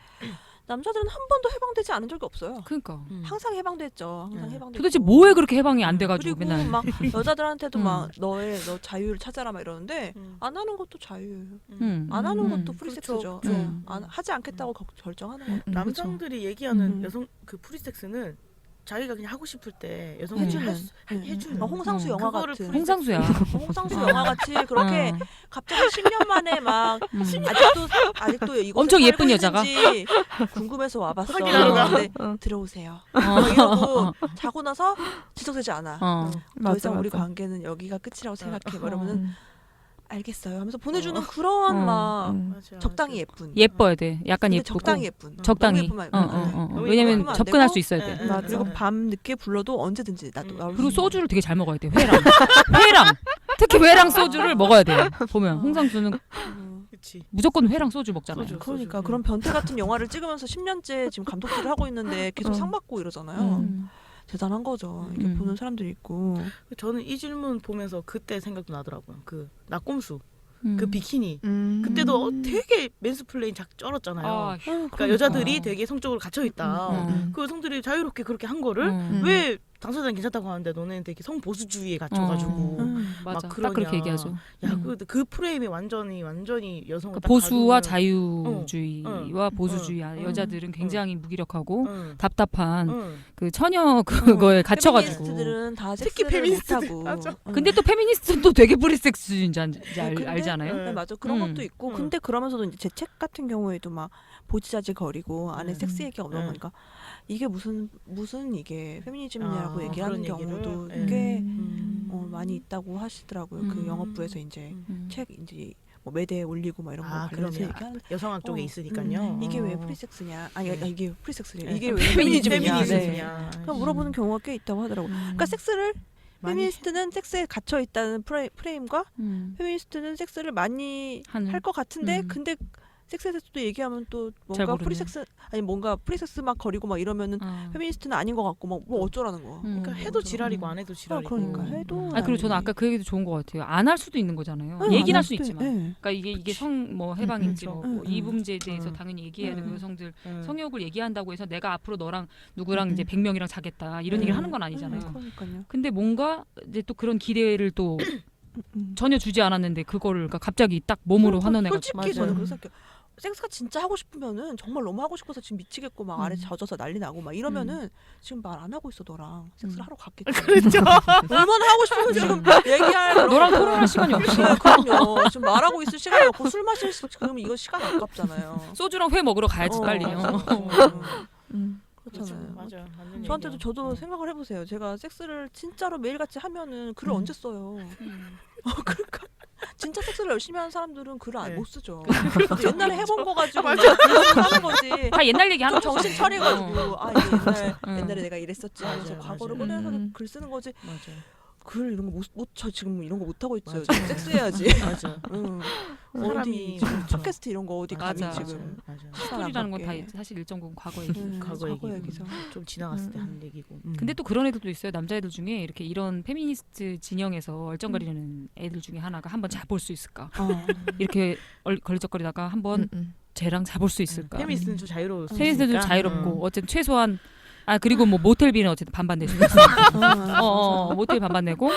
B: 남자들은 한 번도 해방되지 않은 적이 없어요.
C: 그러니까
B: 항상 해방됐죠. 항상 해방됐고.
C: 도대체 뭐에 그렇게 해방이 안 돼가지고
B: 그리고
C: 맨날
B: 막 여자들한테도 막 너 자유를 찾아라 막 이러는데 안 하는 것도 자유. 안 하는 것도 프리섹스죠.
A: 그렇죠.
B: 하지 않겠다고 결정하는 거.
A: 남성들이 얘기하는 여성 그 프리섹스는 자기가 그냥 하고 싶을 때 여성들이 해주는
B: 홍상수 영화
A: 그거를
B: 같은.
C: 홍상수야.
B: 홍상수 영화 같이 그렇게 갑자기 10년 만에 막 아직도 이거
C: 엄청 예쁜 여자가?
B: 궁금해서 와봤어.
A: 확인하러 가.
B: 근데 들어오세요. 막 이러고 자고 나서 지속되지 않아. 더 이상 우리 관계는 여기가 끝이라고 생각해. 막 이러면은 알겠어요 하면서 보내주는 그런 막
A: 맞아,
B: 적당히 예쁜.
C: 예뻐야 돼. 약간
B: 근데
C: 예쁘고
B: 적당히 예쁜.
C: 적당히.
B: 너무 예쁘면 안 돼.
C: 왜냐면
B: 예쁘면 안
C: 접근할
B: 되고,
C: 수 있어야 돼.
A: 맞아.
B: 그리고 밤 늦게 불러도 언제든지 나도 나올 수
C: 그리고
B: 있는.
C: 소주를 되게 잘 먹어야 돼. 회랑 특히 회랑 소주를 먹어야 돼. 보면 홍상수는
A: 그치.
C: 무조건 회랑 소주 먹잖아요.
A: 소주.
B: 그러니까 그런 변태 같은 영화를 찍으면서 10년째 지금 감독질을 하고 있는데 계속 상 받고 이러잖아요. 대단한 거죠. 이렇게 보는 사람들이 있고.
A: 저는 이 질문 보면서 그때 생각도 나더라고요. 그 낙곰수. 그 비키니 그때도 되게 맨스플레인 쩔었잖아요. 그러니까 여자들이 되게 성적으로 gat혀 있다. 그 여성들이 자유롭게 그렇게 한 거를 왜 당사자는 괜찮다고 하는데 너네는 되게 성보수주의에 갇혀가지고
C: 맞아.
A: 막
C: 딱 그렇게 얘기하죠.
A: 야, 그 프레임이 완전히 여성을
C: 그러니까
A: 딱
C: 보수와
A: 가두는-
C: 자유주의와 보수주의 여자들은 굉장히 무기력하고
A: 응.
C: 답답한
A: 응.
C: 그 처녀 그거에 갇혀가지고.
B: 페미니스트들은 다
A: 특히
B: 섹스를
A: 페미니스트들.
B: 못하고.
A: 맞아.
C: 근데 또 페미니스트는 또 되게 프리섹스주의인지
B: 근데-
C: 알잖아요.
B: 네, 맞아. 그런 것도 있고.
A: 음.
B: 근데 그러면서도 이제 제 책 같은 경우에도 막 보지자지 거리고 안에 섹스 얘기가 없나보니까 이게 무슨 이게 페미니즘이라고 얘기하는
A: 그런 얘기를?
B: 경우도
A: 네.
B: 꽤 많이 있다고 하시더라고요. 그 영업부에서 이제 책 이제 뭐 매대에 올리고 막 이런 거 관련해서
A: 그러면
B: 얘기하는.
A: 여성학 쪽에 있으니까요.
B: 이게 왜 프리섹스냐? 아니 이게 프리섹스냐?
A: 네.
B: 이게 왜 페미니즘이냐?
A: 페미니즘이냐.
B: 그러니까 물어보는 경우가 꽤 있다고 하더라고. 그러니까 섹스를 페미니스트는 섹스에 갇혀 있다는 프레임과 페미니스트는 섹스를 많이 할 것 같은데 근데 섹스에 대해서도 얘기하면 또 뭔가 프리섹스 아니 뭔가 프리섹스 막 거리고 막 이러면은 페미니스트는 아닌 것 같고 막 뭐 어쩌라는 거.
A: 그러니까 해도 지랄이고 안 해도 지랄이고.
B: 그러니까 해도.
C: 그리고 저는 아까 그 얘기도 좋은 것 같아요. 안 할 수도 있는 거잖아요.
B: 네,
C: 얘기는
B: 안
C: 할 수
B: 수도
C: 있지만.
B: 네.
C: 그러니까 이게 성 뭐 해방인지 뭐 이 문제에 대해서
A: 음.
C: 당연히 얘기해야 되고 여성들
A: 음.
C: 성욕을 얘기한다고 해서 내가 앞으로 너랑 누구랑 이제 100명이랑 자겠다 이런 얘기를 하는 건 아니잖아요.
B: 그러니까요.
C: 근데 뭔가 이제 또 그런 기대를 또 전혀 주지 않았는데 그거를 그러니까 갑자기 딱 몸으로 환원해가지고.
B: 솔직히 저는 그래서 생각해요. 섹스가 진짜 하고 싶으면은 정말 너무 하고 싶어서 지금 미치겠고 막 아래 젖어서 난리 나고 막 이러면은 지금 말 안 하고 있어 너랑 섹스를 하러 갔겠지.
A: 그렇죠.
B: 얼마나 하고 싶으면 지금 얘기할 그런
C: 너랑
B: 거-
C: 토론할 시간이 없어.
B: 네, 그럼요. 지금 말하고 있을 시간이 없고 술 마실 그러면 이거 시간 아깝잖아요.
C: 소주랑 회 먹으러 가야지 빨리.
B: 그렇잖아요.
A: 맞아요. 맞는
B: 저한테도
A: 얘기야.
B: 저도 생각을 해보세요. 제가 섹스를 진짜로 매일같이 하면은 글을 언제 써요? 그러니까 진짜 섹스를 열심히 하는 사람들은 글을
A: 네.
B: 못 쓰죠. 옛날에 해본 거 가지고 막 하는 거지.
C: 다 옛날 얘기 하는
B: 좀 정신
C: 거지.
B: 차려가지고 아 이게
C: 응.
B: 옛날에 내가 이랬었지 하면서
A: 맞아요,
B: 과거를
A: 맞아요.
B: 꺼내서 글 쓰는 거지.
A: 맞아요.
B: 글 이런 거 저 지금 이런 거 못 하고 있어요.
A: 맞아.
B: 지금 섹스해야지.
A: 맞아.
B: 응.
A: 사람이
B: 어디 지금
A: 그렇죠.
B: 팟캐스트 이런 거 어디 감히
C: 맞아.
B: 지금
A: 맞아.
C: 스토리라는 건 다
B: 아깝게.
C: 사실 일정 부분 과거 얘기.
A: 과거
B: 과거
A: 얘기.
B: 얘기죠.
A: 좀 지나갔을 때 하는 얘기고.
C: 근데 또 그런 애들도 있어요. 남자애들 중에 이렇게 이런 페미니스트 진영에서 얼쩡거리는 애들 중에 하나가 한번 자볼 수 있을까? 이렇게 걸리적거리다가 한번 쟤랑 자볼 수 있을까?
A: 페미니스트는 좀 자유로울 수
C: 페미니스트도
A: 있으니까.
C: 자유롭고 어쨌든 최소한 그리고 뭐 모텔비는 어쨌든 반반 낼 수 있어. 모텔 반반 내고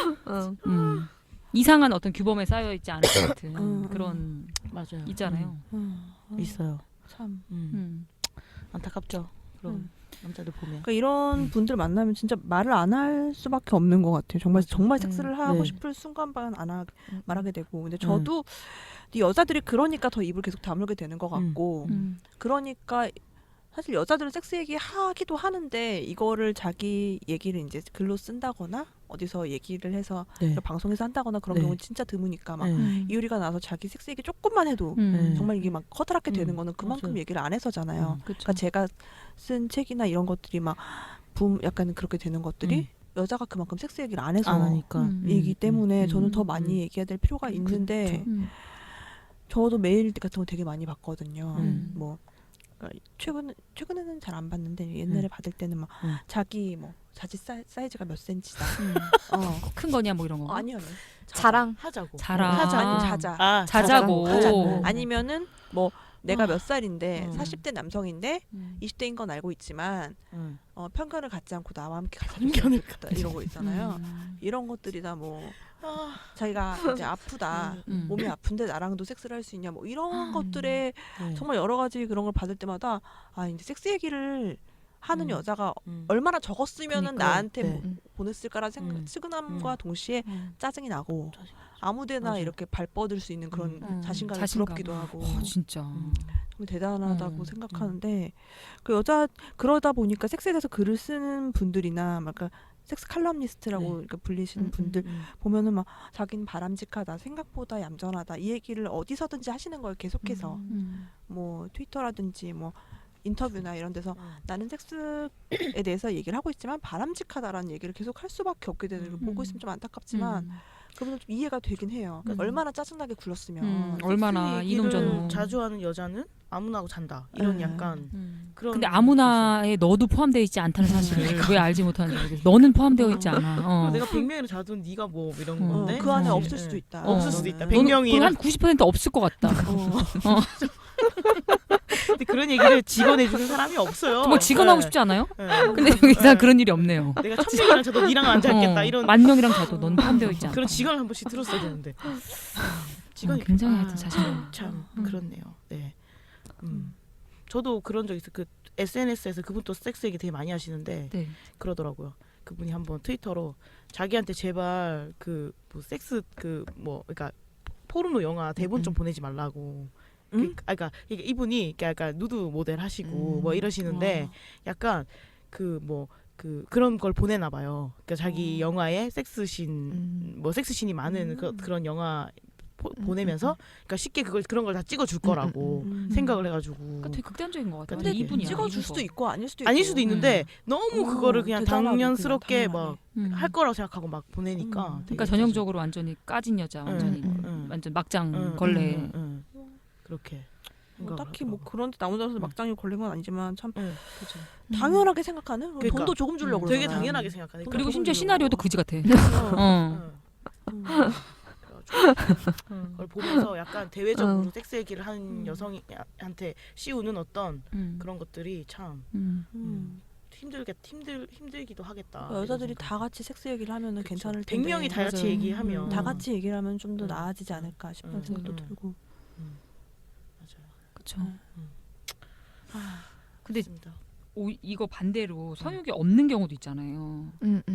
C: 이상한 어떤 규범에 쌓여 있지 않을 것 같은 그런
A: 맞아요.
C: 있잖아요.
A: 있어요.
B: 참.
A: 안타깝죠. 그럼 남자들 보면.
B: 그러니까 이런 분들 만나면 진짜 말을 안 할 수밖에 없는 것 같아요. 정말 섹스를 하고
A: 네.
B: 싶을 순간만 말하게 되고. 근데 저도 이 여자들이 그러니까 더 입을 계속 다물게 되는 것 같고. 그러니까 사실 여자들은 섹스 얘기 하기도 하는데 이거를 자기 얘기를 이제 글로 쓴다거나 어디서 얘기를 해서
A: 네.
B: 방송에서 한다거나 그런
A: 네.
B: 경우는 진짜 드무니까 막
A: 네.
B: 이효리가 나와서 자기 섹스 얘기 조금만 해도 정말 이게 막 커다랗게 되는 거는 그만큼
A: 맞아요.
B: 얘기를 안 해서잖아요.
C: 그렇죠.
B: 그러니까 제가 쓴 책이나 이런 것들이 막 약간 그렇게 되는 것들이 여자가 그만큼 섹스 얘기를 안 해서
A: 안 하니까.
B: 이기 때문에 저는 더
A: 음.
B: 많이 얘기해야 될 필요가 있는데 저도 메일 같은 거 되게 많이 받거든요. 뭐 그러니까 최근에는 잘 안 받는데 옛날에 받을 때는 막 자기 뭐 자지 사이즈가 몇 센치다.
C: 큰 거냐 뭐 이런 거.
B: 아니요.
D: 자랑.
A: 하자고.
C: 자랑.
B: 아니 자자.
C: 자자고.
B: 아니면은 뭐 내가 몇 살인데 40대 남성인데
C: 음.
B: 20대인 건 알고 있지만
A: 응.
B: 편견을 갖지 않고 나와 함께
A: 편견을
B: 가자 이런 거 있잖아요. 이런 것들이 다 뭐 자기가 이제 아프다 몸이 아픈데 나랑도 섹스를 할 수 있냐 뭐 이런 것들에
A: 네.
B: 정말 여러 가지 그런 걸 받을 때마다 아 이제 섹스 얘기를 하는 여자가 얼마나 적었으면은
A: 그러니까요.
B: 나한테
A: 네.
B: 뭐 보냈을까라는 생각 측은함과 동시에 짜증이 나고
A: 짜증이
B: 아무데나
A: 맞아요.
B: 이렇게 발 뻗을 수 있는 그런 자신감이
C: 자신감.
B: 부럽기도 하고
C: 진짜.
B: 정말 대단하다고 생각하는데 그 여자 그러다 보니까 섹스에 대해서 글을 쓰는 분들이나 막 그러니까 섹스 칼럼니스트라고
A: 네.
B: 그러니까 불리시는 분들 보면은 막 자기는 바람직하다 생각보다 얌전하다 이 얘기를 어디서든지 하시는 거예요 계속해서 뭐 트위터라든지 뭐 인터뷰나 이런 데서 나는 섹스에 대해서 얘기를 하고 있지만 바람직하다라는 얘기를 계속 할 수밖에 없게 되는 걸 보고 있으면 좀 안타깝지만 그분은 좀 이해가 되긴 해요. 그러니까 얼마나 짜증나게 굴렀으면
C: 얼마나
A: 섹스 얘기를
C: 이동전후.
A: 자주 하는 여자는 아무나 하고 잔다. 이런
B: 네.
A: 약간 그런.
C: 근데 아무나에 너도 포함되어 있지 않다는 사실을 왜 알지 못하는지 모르겠어. 너는 포함되어 있지 않아.
A: 내가 100명이랑 자도 네가 뭐 이런 건데.
B: 그 안에
C: 어.
B: 없을 수도 있다.
A: 없을 수도 있다.
B: 너는.
A: 100명이
C: 한 90% 없을 것 같다.
A: 근데 그런 얘기를 직원해주는 사람이 없어요.
C: 뭐 직원하고
A: 네.
C: 싶지 않아요?
A: 네.
C: 근데 여기서
A: 네.
C: 그런 일이 없네요.
A: 내가 1000명이랑 자도 니랑 안 잤겠다 이런
C: 만 명이랑 자도 넌 포함되어 있지 않아.
A: 그런 직원을 한 번씩 들었어야 되는데. 직원이
C: 굉장히 하여튼 자신감.
A: 참 그렇네요. 네. 저도 그런 적 있어요. 그 SNS에서 그분 또 섹스 얘기 되게 많이 하시는데
C: 네.
A: 그러더라고요. 그분이 한번 트위터로 자기한테 제발 그 뭐 섹스 그 뭐 그러니까 포르노 영화 대본 좀 보내지 말라고. 그러니까 이게 이분이 약간 누드 모델 하시고 뭐 이러시는데 약간 그 뭐 그런 걸 보내나 봐요. 그러니까 자기 영화에 섹스신 뭐 섹스신이 많은 그런 영화 보내면서 그러니까 쉽게 그런 걸 다 찍어줄 거라고 생각을 해가지고
C: 그러니까 되게 극단적인 것 같아요.
A: 근데
C: 이분이야.
B: 찍어줄 수도 있고 아닐 수도 있고.
A: 아닐 수도 있는데 너무 그거를 그냥
B: 대단하게
A: 당연스럽게
B: 그냥
A: 막
B: 당연하게.
A: 할 거라고 생각하고 막 보내니까 되게
C: 그러니까 전형적으로 완전히 까진 여자, 완전히
A: 응.
C: 완전 막장
A: 응,
C: 걸레.
A: 응. 그렇게
B: 뭐 딱히 뭐 그런데 나무자라서 막장이 걸린 건 아니지만 참
A: 그렇죠.
B: 당연하게 생각하는
A: 그러니까.
B: 돈도 조금 주려고
A: 되게
B: 그러잖아요.
A: 당연하게 생각하니까
C: 그리고 심지어 시나리오도 그지 같아.
A: 그걸 보면서 약간 대외적으로 섹스 얘기를 하는 여성한테 씌우는 어떤 그런 것들이 참 힘들기도 하겠다.
B: 여자들이 다 같이 섹스 얘기를 하면은 괜찮을 텐데
A: 100명이 다 같이
C: 맞아요.
A: 얘기하면
B: 다 같이 얘기를 하면 좀 더 나아지지 않을까 싶은
A: 음.
B: 생각도 들고
A: 맞아요.
C: 그렇죠. 근데
A: 맞습니다.
C: 이거 반대로 성욕이 없는 경우도 있잖아요.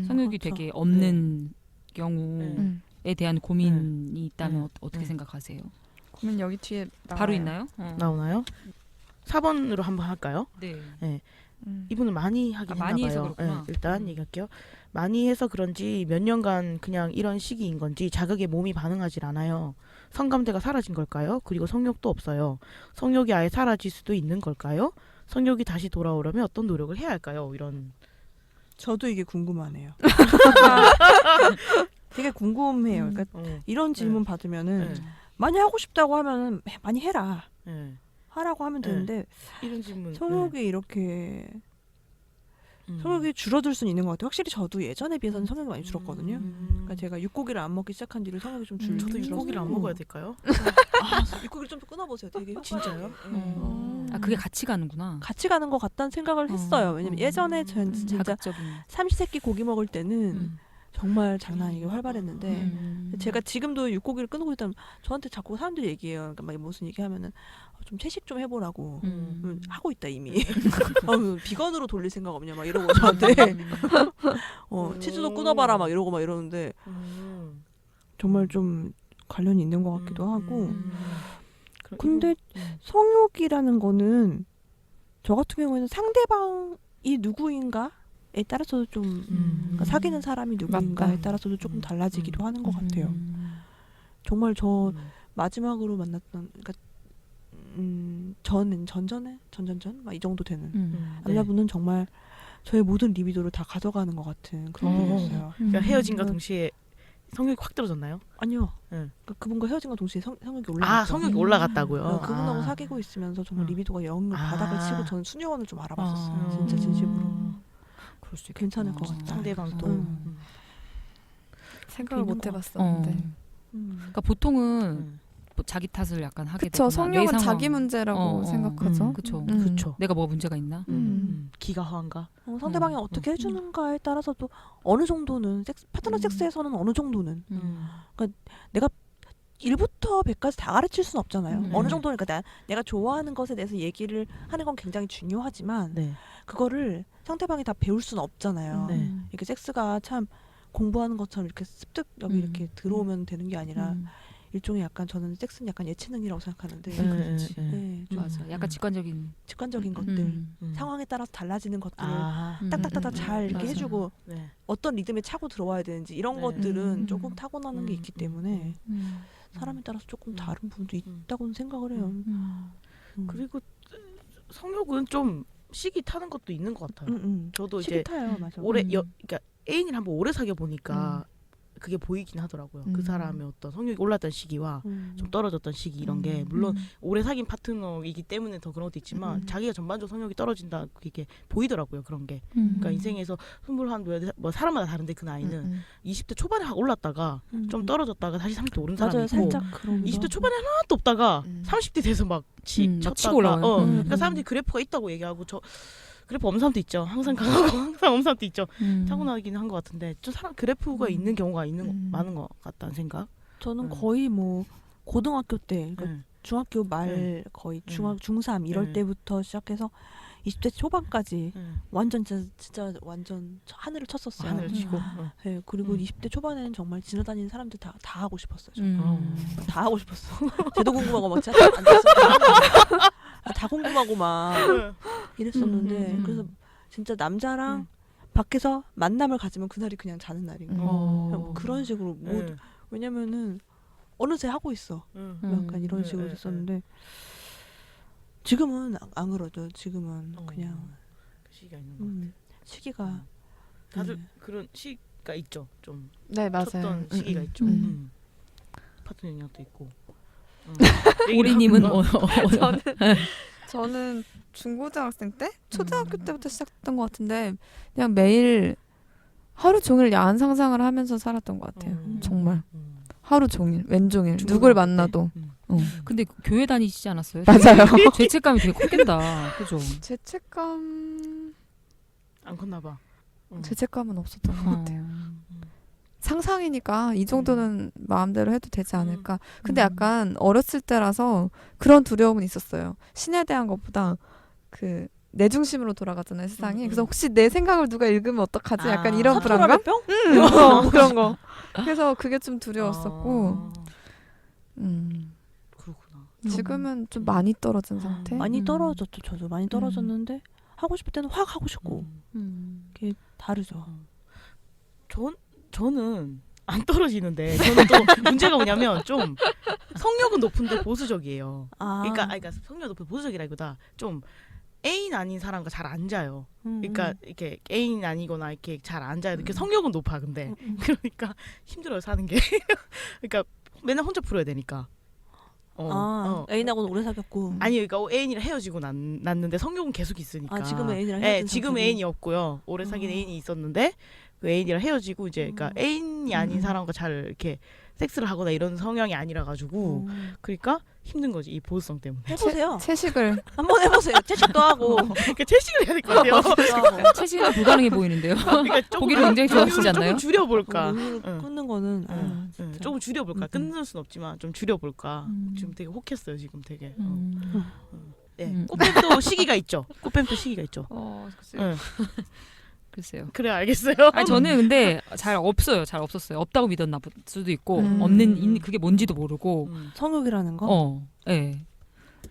C: 성욕이
B: 그렇죠.
C: 되게 없는 경우에
A: 네.
C: 대한 고민이 있다면
A: 네.
C: 어떻게
A: 네.
C: 생각하세요?
D: 고민 여기 뒤에
C: 바로
D: 나와요.
C: 있나요?
A: 나오나요? 4번으로 한번 할까요?
C: 네.
A: 이분은 많이 하긴 했나
C: 많이 해서
A: 봐요.
C: 그렇구나.
A: 일단 얘기할게요. 많이 해서 그런지 몇 년간 그냥 이런 시기인 건지 자극에 몸이 반응하질 않아요. 성감대가 사라진 걸까요? 그리고 성욕도 없어요. 성욕이 아예 사라질 수도 있는 걸까요? 성욕이 다시 돌아오려면 어떤 노력을 해야 할까요? 이런.
B: 저도 이게 궁금하네요. 되게 궁금해요. 그러니까 이런 질문 받으면은
A: 네.
B: 많이 하고 싶다고 하면은 많이 해라.
A: 네.
B: 하라고 하면 되는데
A: 이런 질문.
B: 성욕이 이렇게 성욕이 줄어들 수는 있는 것 같아요. 확실히 저도 예전에 비해서는 성욕이 많이 줄었거든요. 그러니까 제가 육고기를 안 먹기 시작한 뒤로 성욕이 좀
A: 저도
B: 줄었고.
A: 육고기를 안 먹어야 될까요?
B: 육고기를 좀 끊어보세요. 되게
A: 진짜요?
C: 아 그게 같이 가는구나.
B: 같이 가는 것 같다는 생각을 했어요. 왜냐면 예전에 전 진짜
C: 자극적인.
B: 삼시세끼 고기 먹을 때는 정말 장난 아니게 활발했는데 제가 지금도 육고기를 끊고 있다면 저한테 자꾸 사람들이 얘기해요. 그러니까 막 무슨 얘기하면은 좀 채식 좀 해보라고. 하고 있다 이미. 비건으로 돌릴 생각 없냐 막 이러고 저한테 치즈도 끊어봐라 막 이러고 막 이러는데 정말 좀 관련이 있는 것 같기도 하고. 근데 성욕이라는 거는 저 같은 경우에는 상대방이 누구인가에 따라서도 좀 그러니까 사귀는 사람이 누구인가에
D: 맞다.
B: 따라서도 조금 달라지기도 하는 것 같아요. 정말 저 마지막으로 만났던 그러니까 저는 전전에 막 이 정도 되는 남자분은 정말 저의 모든 리비도를 다 가져가는 것 같은 그런 분이었어요.
A: 그러니까 헤어진과 동시에 성욕이 확 떨어졌나요?
B: 아니요.
A: 네.
B: 그분과 헤어진과 동시에 성욕이 올라갔죠.
A: 아, 성욕이 올라갔다고요?
B: 그분하고 사귀고 있으면서 정말 리비도가 영 바닥을 치고 저는 수녀원을 좀 알아봤었어요. 진짜 진심으로.
C: 그럴 수
B: 괜찮을 것 같다.
A: 상대방도.
D: 생각을
B: 있는
D: 못
B: 것
D: 해봤었는데.
C: 그러니까 보통은 뭐 자기 탓을 약간 하게
D: 그쵸.
C: 되구나.
D: 성욕은
C: 내 상황.
D: 자기 문제라고 생각하죠.
C: 그쵸.
A: 그쵸.
C: 내가 뭐 문제가 있나?
A: 기가 허한가?
B: 상대방이 어떻게 해주는가에 따라서도 어느 정도는 파트너 섹스에서는 어느 정도는 내가 1부터 100까지 다 가르칠 수는 없잖아요. 어느 정도는 그러니까 내가 좋아하는 것에 대해서 얘기를 하는 건 굉장히 중요하지만
A: 네.
B: 그거를 상대방이 다 배울 수는 없잖아요.
A: 네.
B: 이렇게 섹스가 참 공부하는 것처럼 이렇게 습득 여기 이렇게 들어오면 되는 게 아니라 일종의 약간 저는 섹스는 약간 예체능이라고 생각하는데 네, 좀
C: 맞아. 약간 직관적인
B: 직관적인 것들 상황에 따라서 달라지는 것들을 딱딱딱딱 잘 이렇게
C: 맞아.
B: 해주고
A: 네.
B: 어떤 리듬에 차고 들어와야 되는지 이런
A: 네.
B: 것들은 조금 타고나는 게 있기 때문에
C: 음.
B: 사람에 따라서 조금 다른 부분도 있다고는 생각을 해요.
A: 그리고 성욕은 좀 시기 타는 것도 있는 것 같아요. 저도 이제
B: 타요, 맞아.
A: 오래 그러니까 애인을 한번 오래 사귀어 보니까 그게 보이긴 하더라고요. 그 사람의 어떤 성욕이 올랐던 시기와 좀 떨어졌던 시기 이런 게 물론 오래 사귄 파트너이기 때문에 더 그런 것도 있지만 자기가 전반적으로 성욕이 떨어진다 그게 보이더라고요. 그런 게. 그러니까 인생에서 21, 뭐 사람마다 다른데 그 나이는 20대 초반에 확 올랐다가 좀 떨어졌다가 다시 30대 오른 사람이
B: 맞아요,
A: 있고
B: 살짝 그런
A: 20대 초반에 하나도 없다가 30대 돼서 막
C: 막 치고
A: 쳤다가
C: 올라와요.
A: 그러니까 사람들이 그래프가 있다고 얘기하고 저 그래프 없는 사람도 있죠. 항상 강하고 항상 없는 사람도 있죠. 타고나기는 한 것 같은데 좀 사람 그래프가 있는 경우가 많은 것 같다는 생각.
B: 저는 거의 뭐 고등학교 때 그러니까 중학교 말 거의 중3 이럴 때부터 시작해서 20대 초반까지 완전 진짜 완전 하늘을 쳤었어요.
A: 하늘을 치고.
B: 네, 그리고 20대 초반에는 정말 지나다니는 사람들 다 하고 싶었어요. 다 하고 싶었어. 쟤도 궁금하고 막 진짜 앉았어. 다 궁금하고 막 이랬었는데 그래서 진짜 남자랑 밖에서 만남을 가지면 그날이 그냥 자는 날인 거예요. 그냥 뭐 그런 식으로 왜냐면은 어느새 하고 있어. 약간 이런 식으로 됐었는데 지금은 안 그러죠. 지금은 그냥
A: 그 시기가 있는 것 같아요.
B: 시기가
A: 다들 그런 시기가 있죠. 좀
D: 네, 맞아요.
A: 쳤던 시기가 있죠. 파트너 영향도 있고.
C: 오리님은
D: 저는 중고등학생 때? 초등학교 때부터 시작했던 것 같은데 그냥 매일 하루 종일 야한 상상을 하면서 살았던 것 같아요. 정말 하루 종일 왼종일 누굴 만나도
C: 근데 교회 다니시지 않았어요?
D: 맞아요.
C: 죄책감이 되게 컸겠다. 그죠?
D: 죄책감
A: 안 컸나 봐.
D: 죄책감은 없었던 것 같아요. 상상이니까 이 정도는 마음대로 해도 되지 않을까. 근데
C: 음.
D: 약간 어렸을 때라서 그런 두려움은 있었어요. 신에 대한 것보다 그 내 중심으로 돌아가잖아요, 세상이. 그래서 혹시 내 생각을 누가 읽으면 어떡하지? 약간
A: 아.
D: 이런 불안감?
B: 뿅?
D: 그런 거. 그래서 그게 좀 두려웠었고
A: 그렇구나.
D: 지금은 좀 많이 떨어진 상태.
B: 많이
C: 음.
B: 떨어졌죠. 저도 많이 떨어졌는데 하고 싶을 때는 확 하고 싶고 그게 다르죠.
A: 저는 안 떨어지는데 저는 또 문제가 뭐냐면 좀 성욕은 높은데 보수적이에요.
B: 아,
A: 그러니까 성욕 높은 보수적이라기보다 좀 애인 아닌 사람과 잘 안 자요. 그러니까 이렇게 애인 아니거나 이렇게 잘 안 자요. 이렇게 성욕은 높아 근데 그러니까 힘들어요 사는 게. 그러니까 맨날 혼자 풀어야 되니까.
B: 애인하고는 오래 사귀었고.
A: 아니 그러니까 애인이랑 헤어지고 났는데 성욕은 계속 있으니까.
B: 아, 지금은 애인이랑
A: 네,
B: 헤어진
A: 지금
B: 상태고.
A: 애인이 없고요. 오래 사귄 애인이 있었는데 그 애인이랑 헤어지고 이제 그러니까 애인이 아닌 사람과 잘 이렇게 섹스를 하거나 이런 성향이 아니라 가지고 그러니까 힘든 거지 이 보수성 때문에.
B: 해보세요.
D: 채식을
B: 한번 해보세요. 채식도 하고.
A: 그러니까 채식을 해야 될 것 같아요.
C: 채식은 불가능해 보이는데요.
A: 그러니까 조금
C: 고기를 굉장히 좋아하시지 않나요?
A: 조금 줄여볼까.
B: 음식을
A: 응.
B: 끊는 거는
A: 응,
B: 진짜.
A: 조금 줄여볼까. 끊는 수는 없지만 좀 줄여볼까.
C: 음.
A: 지금 되게 혹했어요 지금 되게. 네.
C: 음.
A: 꽃뱀도 시기가 있죠. 꽃뱀도 시기가 있죠.
C: 글쎄요.
A: 응.
C: 글쎄요.
A: 그래 알겠어요.
C: 아니 저는 근데 잘 없었어요. 없다고 믿었나 볼 수도 있고 그게 뭔지도 모르고
B: 성욕이라는 거.
C: 예.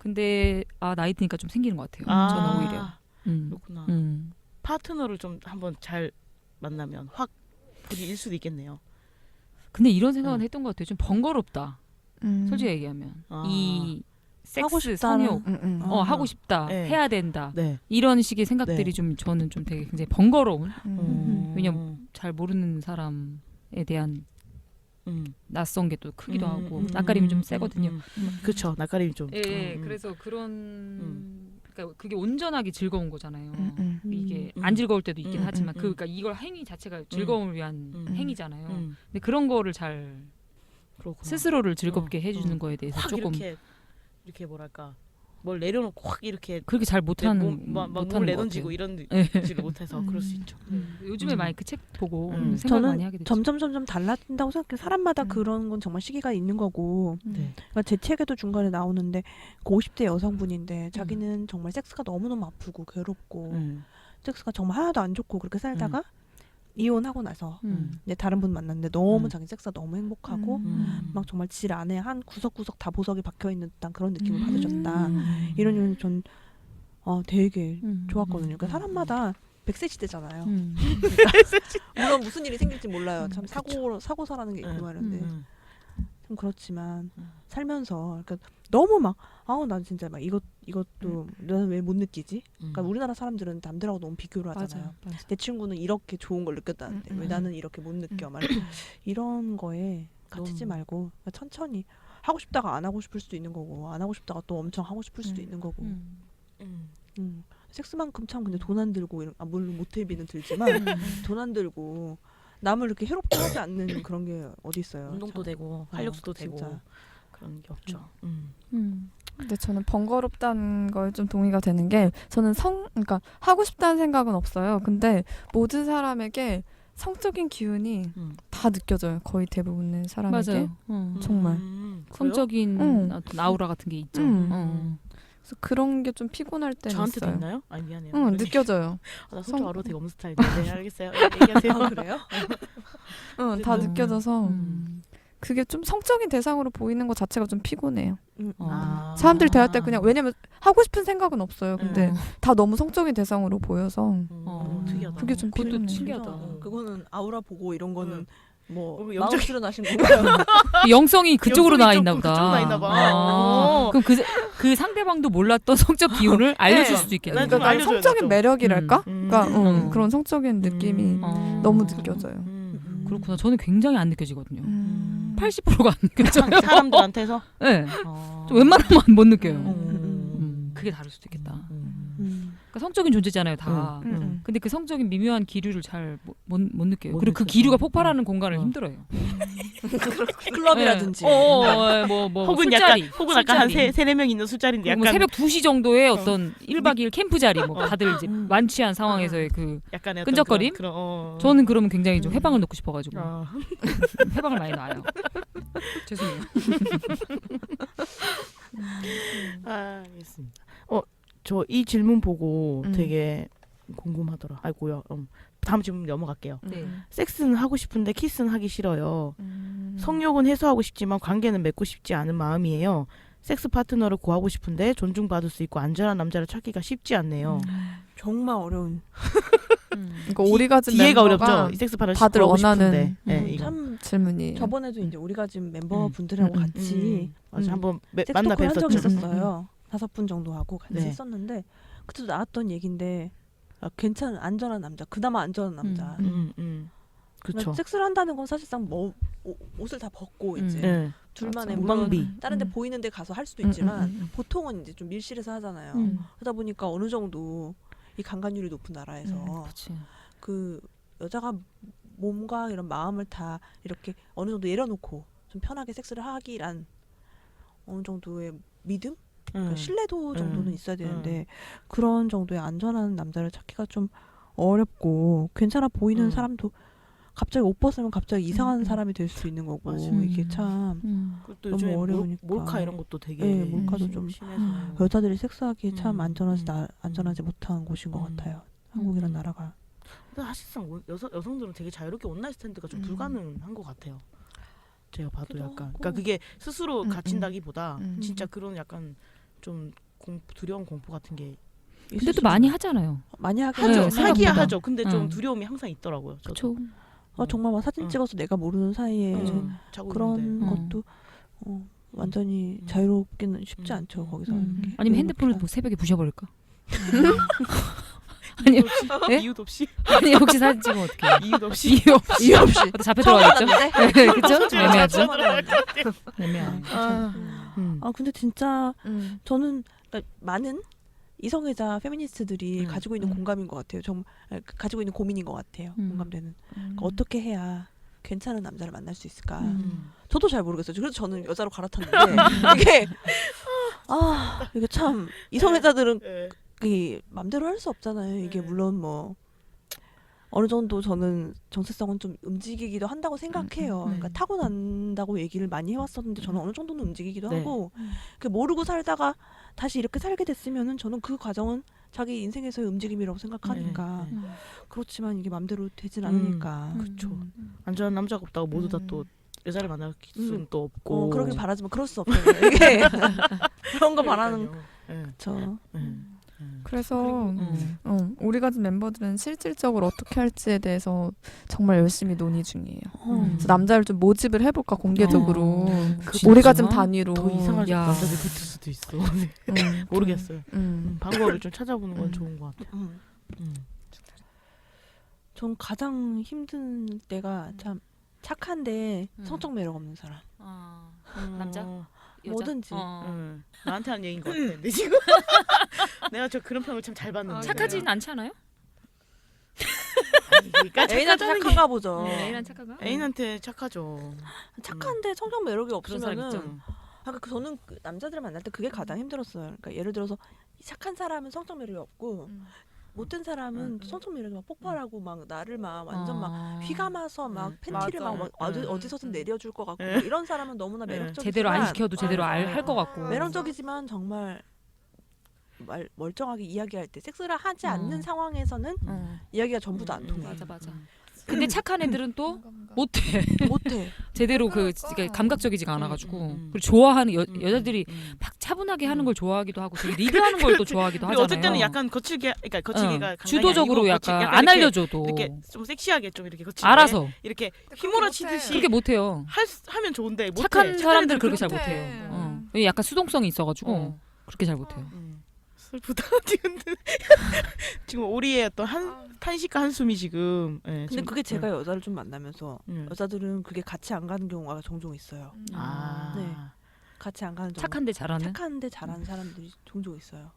C: 근데 나이 드니까 좀 생기는 것 같아요. 저는 오히려.
A: 그렇구나.
C: 음.
A: 파트너를 좀 한번 잘 만나면 확 불이 일 수도 있겠네요.
C: 근데 이런 생각은 했던 것 같아요. 좀 번거롭다. 솔직히 얘기하면 이
B: 하고
C: 섹스
B: 싶다는.
C: 성욕 하고 싶다
A: 네.
C: 해야 된다
A: 네.
C: 이런 식의 생각들이
A: 네.
C: 좀 저는 좀 되게 굉장히 번거로운
A: 왜냐면
C: 잘 모르는 사람에 대한 낯선 게 또 크기도 하고
A: 음,
C: 낯가림이 좀 세거든요.
A: 그렇죠. 낯가림이 좀.
C: 예, 그래서 그런 그러니까 그게 온전하게 즐거운 거잖아요. 이게
A: 음.
C: 안 즐거울 때도 있긴
A: 음,
C: 하지만
A: 음,
C: 그러니까 이걸 행위 자체가 즐거움을 위한 행위잖아요.
A: 음,
C: 근데 그런 거를 잘
A: 그렇구나.
C: 스스로를 즐겁게 해주는 거에 대해서
A: 확
C: 조금
A: 이렇게 뭐랄까 뭘 내려놓고 확 이렇게
C: 그렇게 잘 못하는
A: 뭘
C: 못하는
A: 내던지고
C: 것 같아요.
A: 이런 지를 못해서 그럴 수 있죠.
C: 요즘에 많이 그 책 보고 생각
B: 저는
C: 많이 하게 됐죠.
B: 점점 달라진다고 생각해요. 사람마다 그런 건 정말 시기가 있는 거고.
A: 네.
B: 그러니까 제 책에도 중간에 나오는데 그 50대 여성분인데 자기는 정말 섹스가 너무너무 아프고 괴롭고 섹스가 정말 하나도 안 좋고 그렇게 살다가 이혼하고 나서 이제 다른 분 만났는데 너무 자기 섹스가 너무 행복하고 막 정말 질 안에 한 구석구석 다 보석이 박혀있는 듯한 그런 느낌을 받으셨다. 이런 전 되게 좋았거든요. 그러니까 사람마다 100세 시대잖아요. 물론 무슨 일이 생길지 몰라요. 참 사고사라는 게 있고 말인데 좀 그렇지만 살면서 그러니까 너무 막 난 진짜 막 이것도 나는 왜 못 느끼지? 그러니까 우리나라 사람들은 남들하고 너무 비교를 하잖아요.
C: 맞아.
B: 내 친구는 이렇게 좋은 걸 느꼈다는데 왜 나는 이렇게 못 느껴? 막 이런 거에 갇히지 말고 그러니까 천천히 하고 싶다가 안 하고 싶을 수도 있는 거고 안 하고 싶다가 또 엄청 하고 싶을 수도 있는 거고. 섹스만큼 참 근데 돈 안 들고 물론 모텔비는 들지만 돈 안 들고 남을 이렇게 해롭게 하지 않는 그런 게 어디 있어요.
A: 운동도
B: 참.
A: 되고 활력소도 되고
B: 진짜.
A: 그런 게 없죠.
D: 근데 저는 번거롭다는 걸 좀 동의가 되는 게 저는 그러니까 하고 싶다는 생각은 없어요. 근데 모든 사람에게 성적인 기운이 다 느껴져요. 거의 대부분의 사람에게.
C: 맞아요.
D: 정말.
C: 성적인 어떤 아우라 같은 게 있죠.
D: 그래서 그런 게 좀 피곤할 때는
A: 저한테도
D: 있어요.
A: 있나요? 아니 미안해요.
D: 느껴져요.
A: 나 성적 알아 되게 없는 스타일인데 네, 알겠어요. 얘기하세요.
B: 그래요?
D: 다 느껴져서 그게 좀 성적인 대상으로 보이는 것 자체가 좀 피곤해요. 사람들 대할 때 그냥 왜냐면 하고 싶은 생각은 없어요. 근데 다 너무 성적인 대상으로 보여서
A: 특이하다.
D: 그게 좀
C: 그것도
D: 피곤해요.
C: 신기하다.
B: 그거는 아우라 보고 이런 거는 뭐
A: 영적-
B: 마음 수련하신 건가요?
C: 영성이 그쪽으로 나와 있나 보다.
A: 그쪽으로 나 있나 봐.
C: 그럼 그 상대방도 몰랐던 성적 기운을 알려줄 수도 있겠네요.
A: 좀
D: 그러니까
A: 알려줘야
D: 성적인
A: 좀.
D: 매력이랄까? 그러니까
C: 음.
D: 그런 성적인 느낌이 너무 느껴져요.
C: 그렇구나. 저는 굉장히 안 느껴지거든요. 80%가 안 느껴져요.
A: 사람들한테서
C: 네. 좀 웬만하면 못 느껴요.
A: 음.
C: 그게 다를 수도 있겠다. 그러니까 성적인 존재잖아요, 다. 근데 그 성적인 미묘한 기류를 잘 못 느껴요.
A: 못
C: 그리고 그
A: 느껴.
C: 기류가 폭발하는 공간을 힘들어요.
B: 클럽이라든지.
C: 뭐
A: 혹은
C: 술자리,
A: 약간 혹은 아까 한
C: 술자리.
A: 세네 명 있는 술자리인데
C: 그리고 뭐
A: 약간
C: 새벽 2시 정도에 어떤 1박 2일 캠프 자리 뭐 다들 이제
B: 음.
C: 만취한 상황에서의 그
A: 약간의
C: 끈적거림?
A: 어떤 그런
C: 저는 그러면 굉장히 좀 해방을 놓고 싶어 가지고
A: 어.
C: 해방을 많이 놔요. 죄송해요.
A: 알겠습니다. 저 이 질문 보고 되게 궁금하더라. 아이고요. 다음 질문 넘어갈게요.
C: 네.
A: 섹스는 하고 싶은데 키스는 하기 싫어요. 성욕은 해소하고 싶지만 관계는 맺고 싶지 않은 마음이에요. 섹스 파트너를 구하고 싶은데 존중받을 수 있고 안전한 남자를 찾기가 쉽지 않네요.
B: 정말 어려운.
D: 그러니까 오리가즘
A: 뒤에가
D: 멤버가
A: 어렵죠. 이 섹스 파트너
D: 다들
A: 구하고
D: 원하는
A: 싶은데. 네, 이거.
B: 참
D: 질문이에요.
B: 저번에도 이제 우리가 지금 멤버분들하고 같이
A: 맞아, 한번 만나
B: 섹스토크를 한 적이
A: 뵀었죠.
B: 있었어요. 5분 정도 하고 같이
A: 네.
B: 했었는데 그때도 나왔던 얘긴데 괜찮은 안전한 남자, 그나마 안전한 남자.
A: 그렇죠.
B: 그러니까 섹스를 한다는 건 사실상 뭐 옷을 다 벗고 이제
A: 네.
B: 둘만의
D: 맞아.
B: 물론
A: 무방비.
B: 다른 데 보이는 데 가서 할 수도 있지만 보통은 이제 좀 밀실에서 하잖아요. 그러다 보니까 어느 정도 이 강간율이 높은 나라에서
C: 그렇지.
B: 그 여자가 몸과 이런 마음을 다 이렇게 어느 정도 내려놓고 좀 편하게 섹스를 하기란 어느 정도의 믿음? 그러니까 신뢰도 정도는 있어야 되는데 그런 정도의 안전한 남자를 찾기가 좀 어렵고 괜찮아 보이는 사람도 갑자기 옷 벗으면 갑자기 이상한 사람이 될 수 있는 거고
A: 맞아.
B: 이게 참
A: 그것도
B: 너무
A: 요즘에
B: 어려우니까.
A: 몰카 이런 것도 되게
B: 네, 몰카도 좀
A: 심해서
B: 여자들이 섹스하기 참
A: 음.
B: 안전하지 못한 곳인 것 같아요. 한국이란 나라가.
A: 근데 사실상 여성들은 되게 자유롭게 온라인 스탠드가 좀 불가능한 것 같아요. 제가 봐도
B: 그렇기도
A: 약간
B: 하고.
A: 그러니까 그게 스스로
D: 음,
A: 갇힌다기보다
D: 음.
A: 진짜 그런 약간 좀 두려운 공포 같은 게
C: 근데 또 많이 하잖아요.
B: 많이 하긴
A: 하죠.
C: 네,
B: 하죠.
C: 생각보다.
A: 하기야 하죠. 근데 좀
C: 응.
A: 두려움이 항상 있더라고요. 저도.
C: 그렇죠.
B: 정말 막 사진 찍어서 내가 모르는 사이에
A: 자고
B: 그런
A: 있는데.
B: 것도 완전히 자유롭기는 쉽지 않죠. 거기서 하는 게.
C: 아니면 핸드폰을 뭐 새벽에 부셔버릴까? 아니, 예?
A: 이유도 없이
C: 아니 혹시 사진 찍으면 어떡해?
A: 이유도 없이
C: 이유 없이.
B: 이유 없이.
C: 잡혀 들어가겠죠? 네, 그렇죠? 좀 애매하죠?
A: 애매하죠.
C: 애매해요.
B: 아 근데 진짜
D: 음.
B: 저는 그러니까 많은 이성애자 페미니스트들이 가지고 있는 공감인 것 같아요. 정말 가지고 있는 고민인 것 같아요. 공감되는. 그러니까 어떻게 해야 괜찮은 남자를 만날 수 있을까? 저도 잘 모르겠어요. 그래서 저는 여자로 갈아탔는데 이게 참 이성애자들은 그 맘대로 할 수 없잖아요. 이게 물론 뭐 어느 정도 저는 정체성은 좀 움직이기도 한다고 생각해요. 그러니까 타고난다고 얘기를 많이 해왔었는데 저는 어느 정도는 움직이기도
A: 네.
B: 하고 그 모르고 살다가 다시 이렇게 살게 됐으면은 저는 그 과정은 자기 인생에서의 움직임이라고 생각하니까 그렇지만 이게 맘대로 되진 않으니까
A: 그렇죠. 안전한 남자가 없다고 모두 다 또 여자를 만날 수는 또 없고
B: 그러길 바라지만 그럴 수 없잖아요. 이게 그런 거 바라는 그렇죠.
D: 그래서 오리가즘 멤버들은 실질적으로 어떻게 할지에 대해서 정말 열심히 논의 중이에요. 그래서 남자를 좀 모집을 해볼까 공개적으로 오리가즘 단위로.
A: 더 이상하게
C: 야.
A: 남자들 붙을 수도 있어. 모르겠어요. 방법을 좀 찾아보는 건 좋은 것 같아요.
B: 전 가장 힘든 때가 참 착한데 성적 매력 없는 사람.
C: 남자? 여자?
B: 뭐든지.
A: 나한테 한 얘기인 것 같아. 근데 지금 내가 저 그런 평을 참 잘 받는데
C: 착하진 않지 않아요?
A: 그러니까
B: 애인한테
A: 착하다는 게
B: 착한가 보죠.
C: 애인한 착한가?
A: 애인한테 착하죠.
B: 착한데 성적 매력이
C: 그런 사람
B: 없으면은
C: 있죠.
B: 그러니까 저는 그 남자들을 만날 때 그게 가장 힘들었어요. 그러니까 예를 들어서 착한 사람은 성적 매력이 없고 못된 사람은 성적 매력이 막 폭발하고 막 나를 막 완전 막 휘감아서 막 팬티를
A: 맞아.
B: 막 어디서든 내려줄 것 같고 뭐 이런 사람은 너무나 매력적이지만
C: 제대로 안 시켜도 제대로 할 것 같고.
B: 매력적이지만 정말 멀쩡하게 이야기할 때 섹스를 하지 않는 상황에서는 이야기가 전부 다 안 통해.
C: 맞아. 근데 착한 애들은 또 못해.
B: 못해.
C: 제대로 그러니까 감각적이지가 않아가지고 그리고 좋아하는 여자들이 막 차분하게 하는 걸 좋아하기도 하고 되게 리드하는 걸 또 좋아하기도
A: 그리고
C: 하잖아요.
A: 어쩔 때는 약간 거칠게, 그러니까 거칠게가
C: 주도적으로
A: 아니고
C: 약간
A: 약간
C: 안
A: 이렇게,
C: 알려줘도
A: 이렇게 좀 섹시하게 좀 이렇게 거칠게
C: 알아서
A: 이렇게 휘몰아치듯이
C: 그렇게 못해요.
A: 하면 좋은데 못해.
C: 착한 사람들
A: 애들은
C: 그렇게 잘
A: 못해.
C: 못해요. 약간 수동성이 있어가지고 그렇게 잘 못해요.
A: 슬프다. 지금 오리의 어떤 탄식과 한숨이 지금. 네,
B: 근데 그게 제가 여자를 좀 만나면서 여자들은 그게 같이 안 가는 경우가 종종 있어요. 네. 같이 안 가는 경우.
C: 착한데 잘하는.
B: 착한데 잘하는 사람들이 종종 있어요.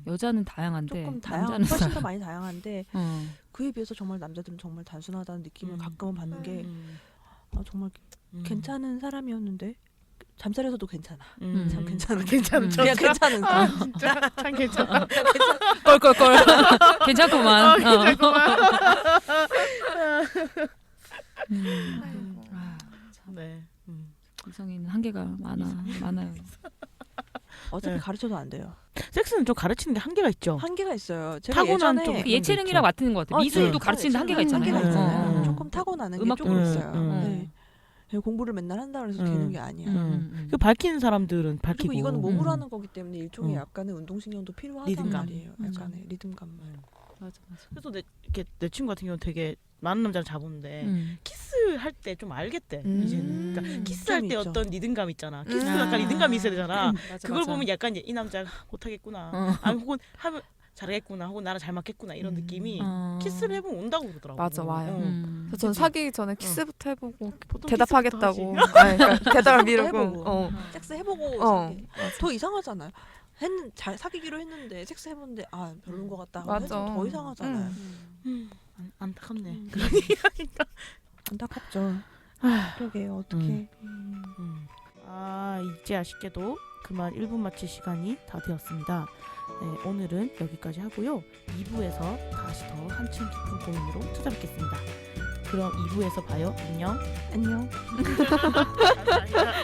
C: 여자는 다양한데
B: 조금
C: 남자는
B: 훨씬 더 많이 다양한데
C: 어.
B: 그에 비해서 정말 남자들은 정말 단순하다는 느낌을 가끔은 받는 게 정말 괜찮은 사람이었는데 잠자리에서도 괜찮아. 참 괜찮은
A: 괜찮은
B: 그냥 괜찮은 사람.
A: 진짜 참 괜찮아.
C: 껄껄껄 괜찮구만. 아, 참.
A: 네.
C: 이성에는 한계가 많아요.
B: 어차피
A: 네.
B: 가르쳐도 안 돼요.
A: 섹스는 좀 가르치는 게 한계가 있죠.
B: 한계가 있어요. 제가
A: 타고난
B: 예전에
A: 좀
C: 그 예체능이랑 같은 것 같아. 미술도 가르치는데 한계가 있잖아요.
B: 한계가 있잖아요.
A: 음.
B: 조금 타고나는 게
C: 음악도
B: 조금
C: 그렇고.
B: 있어요. 네. 공부를 맨날 한다 그래서 되는 게 아니야.
A: 그 밝히는 사람들은 밝히고.
B: 그리고 이거는 몸으로 하는 거기 때문에 일종의
A: 음.
B: 약간의 운동신경도 필요하단
A: 리듬감.
B: 말이에요. 약간의 리듬감.
C: 맞아.
A: 그래서 내 친구 같은 경우는 되게 많은 남자를 잡았는데 키스할 때 좀 알겠대. 이제는. 그러니까 키스할
B: 좀
A: 때
B: 있죠.
A: 어떤 리듬감 있잖아. 키스
D: 아.
A: 약간 리듬감이 있어야 되잖아.
C: 맞아,
A: 그걸
C: 맞아.
A: 보면 약간 이 남자가 못하겠구나. 아니 혹은 하면 잘하겠구나. 혹은 나랑 잘 맞겠구나. 이런 느낌이 키스를 해보면 온다고 그러더라고.
D: 맞아, 와요.
C: 음.
D: 전 사귀기 전에 키스부터 해보고
A: 보통
D: 대답하겠다고.
A: 키스부터 하지.
D: 아니, 그러니까 대답을 미루고.
B: 해보고. 섹스 해보고
D: 어.
B: 사귀. 더 이상하잖아요. 잘 사귀기로 했는데 섹스 해봤는데 별로인 것 같다.
D: 맞아.
B: 해서 더 이상하잖아요.
A: 안타깝네.
B: 안타깝죠. 그러게요. 어떻게?
A: 이제 아쉽게도 그만 1분 마칠 시간이 다 되었습니다. 네, 오늘은 여기까지 하고요. 2부에서 다시 더 한층 깊은 고민으로 찾아뵙겠습니다. 그럼 2부에서 봐요. 안녕.
B: 안녕.
A: 감사합니다.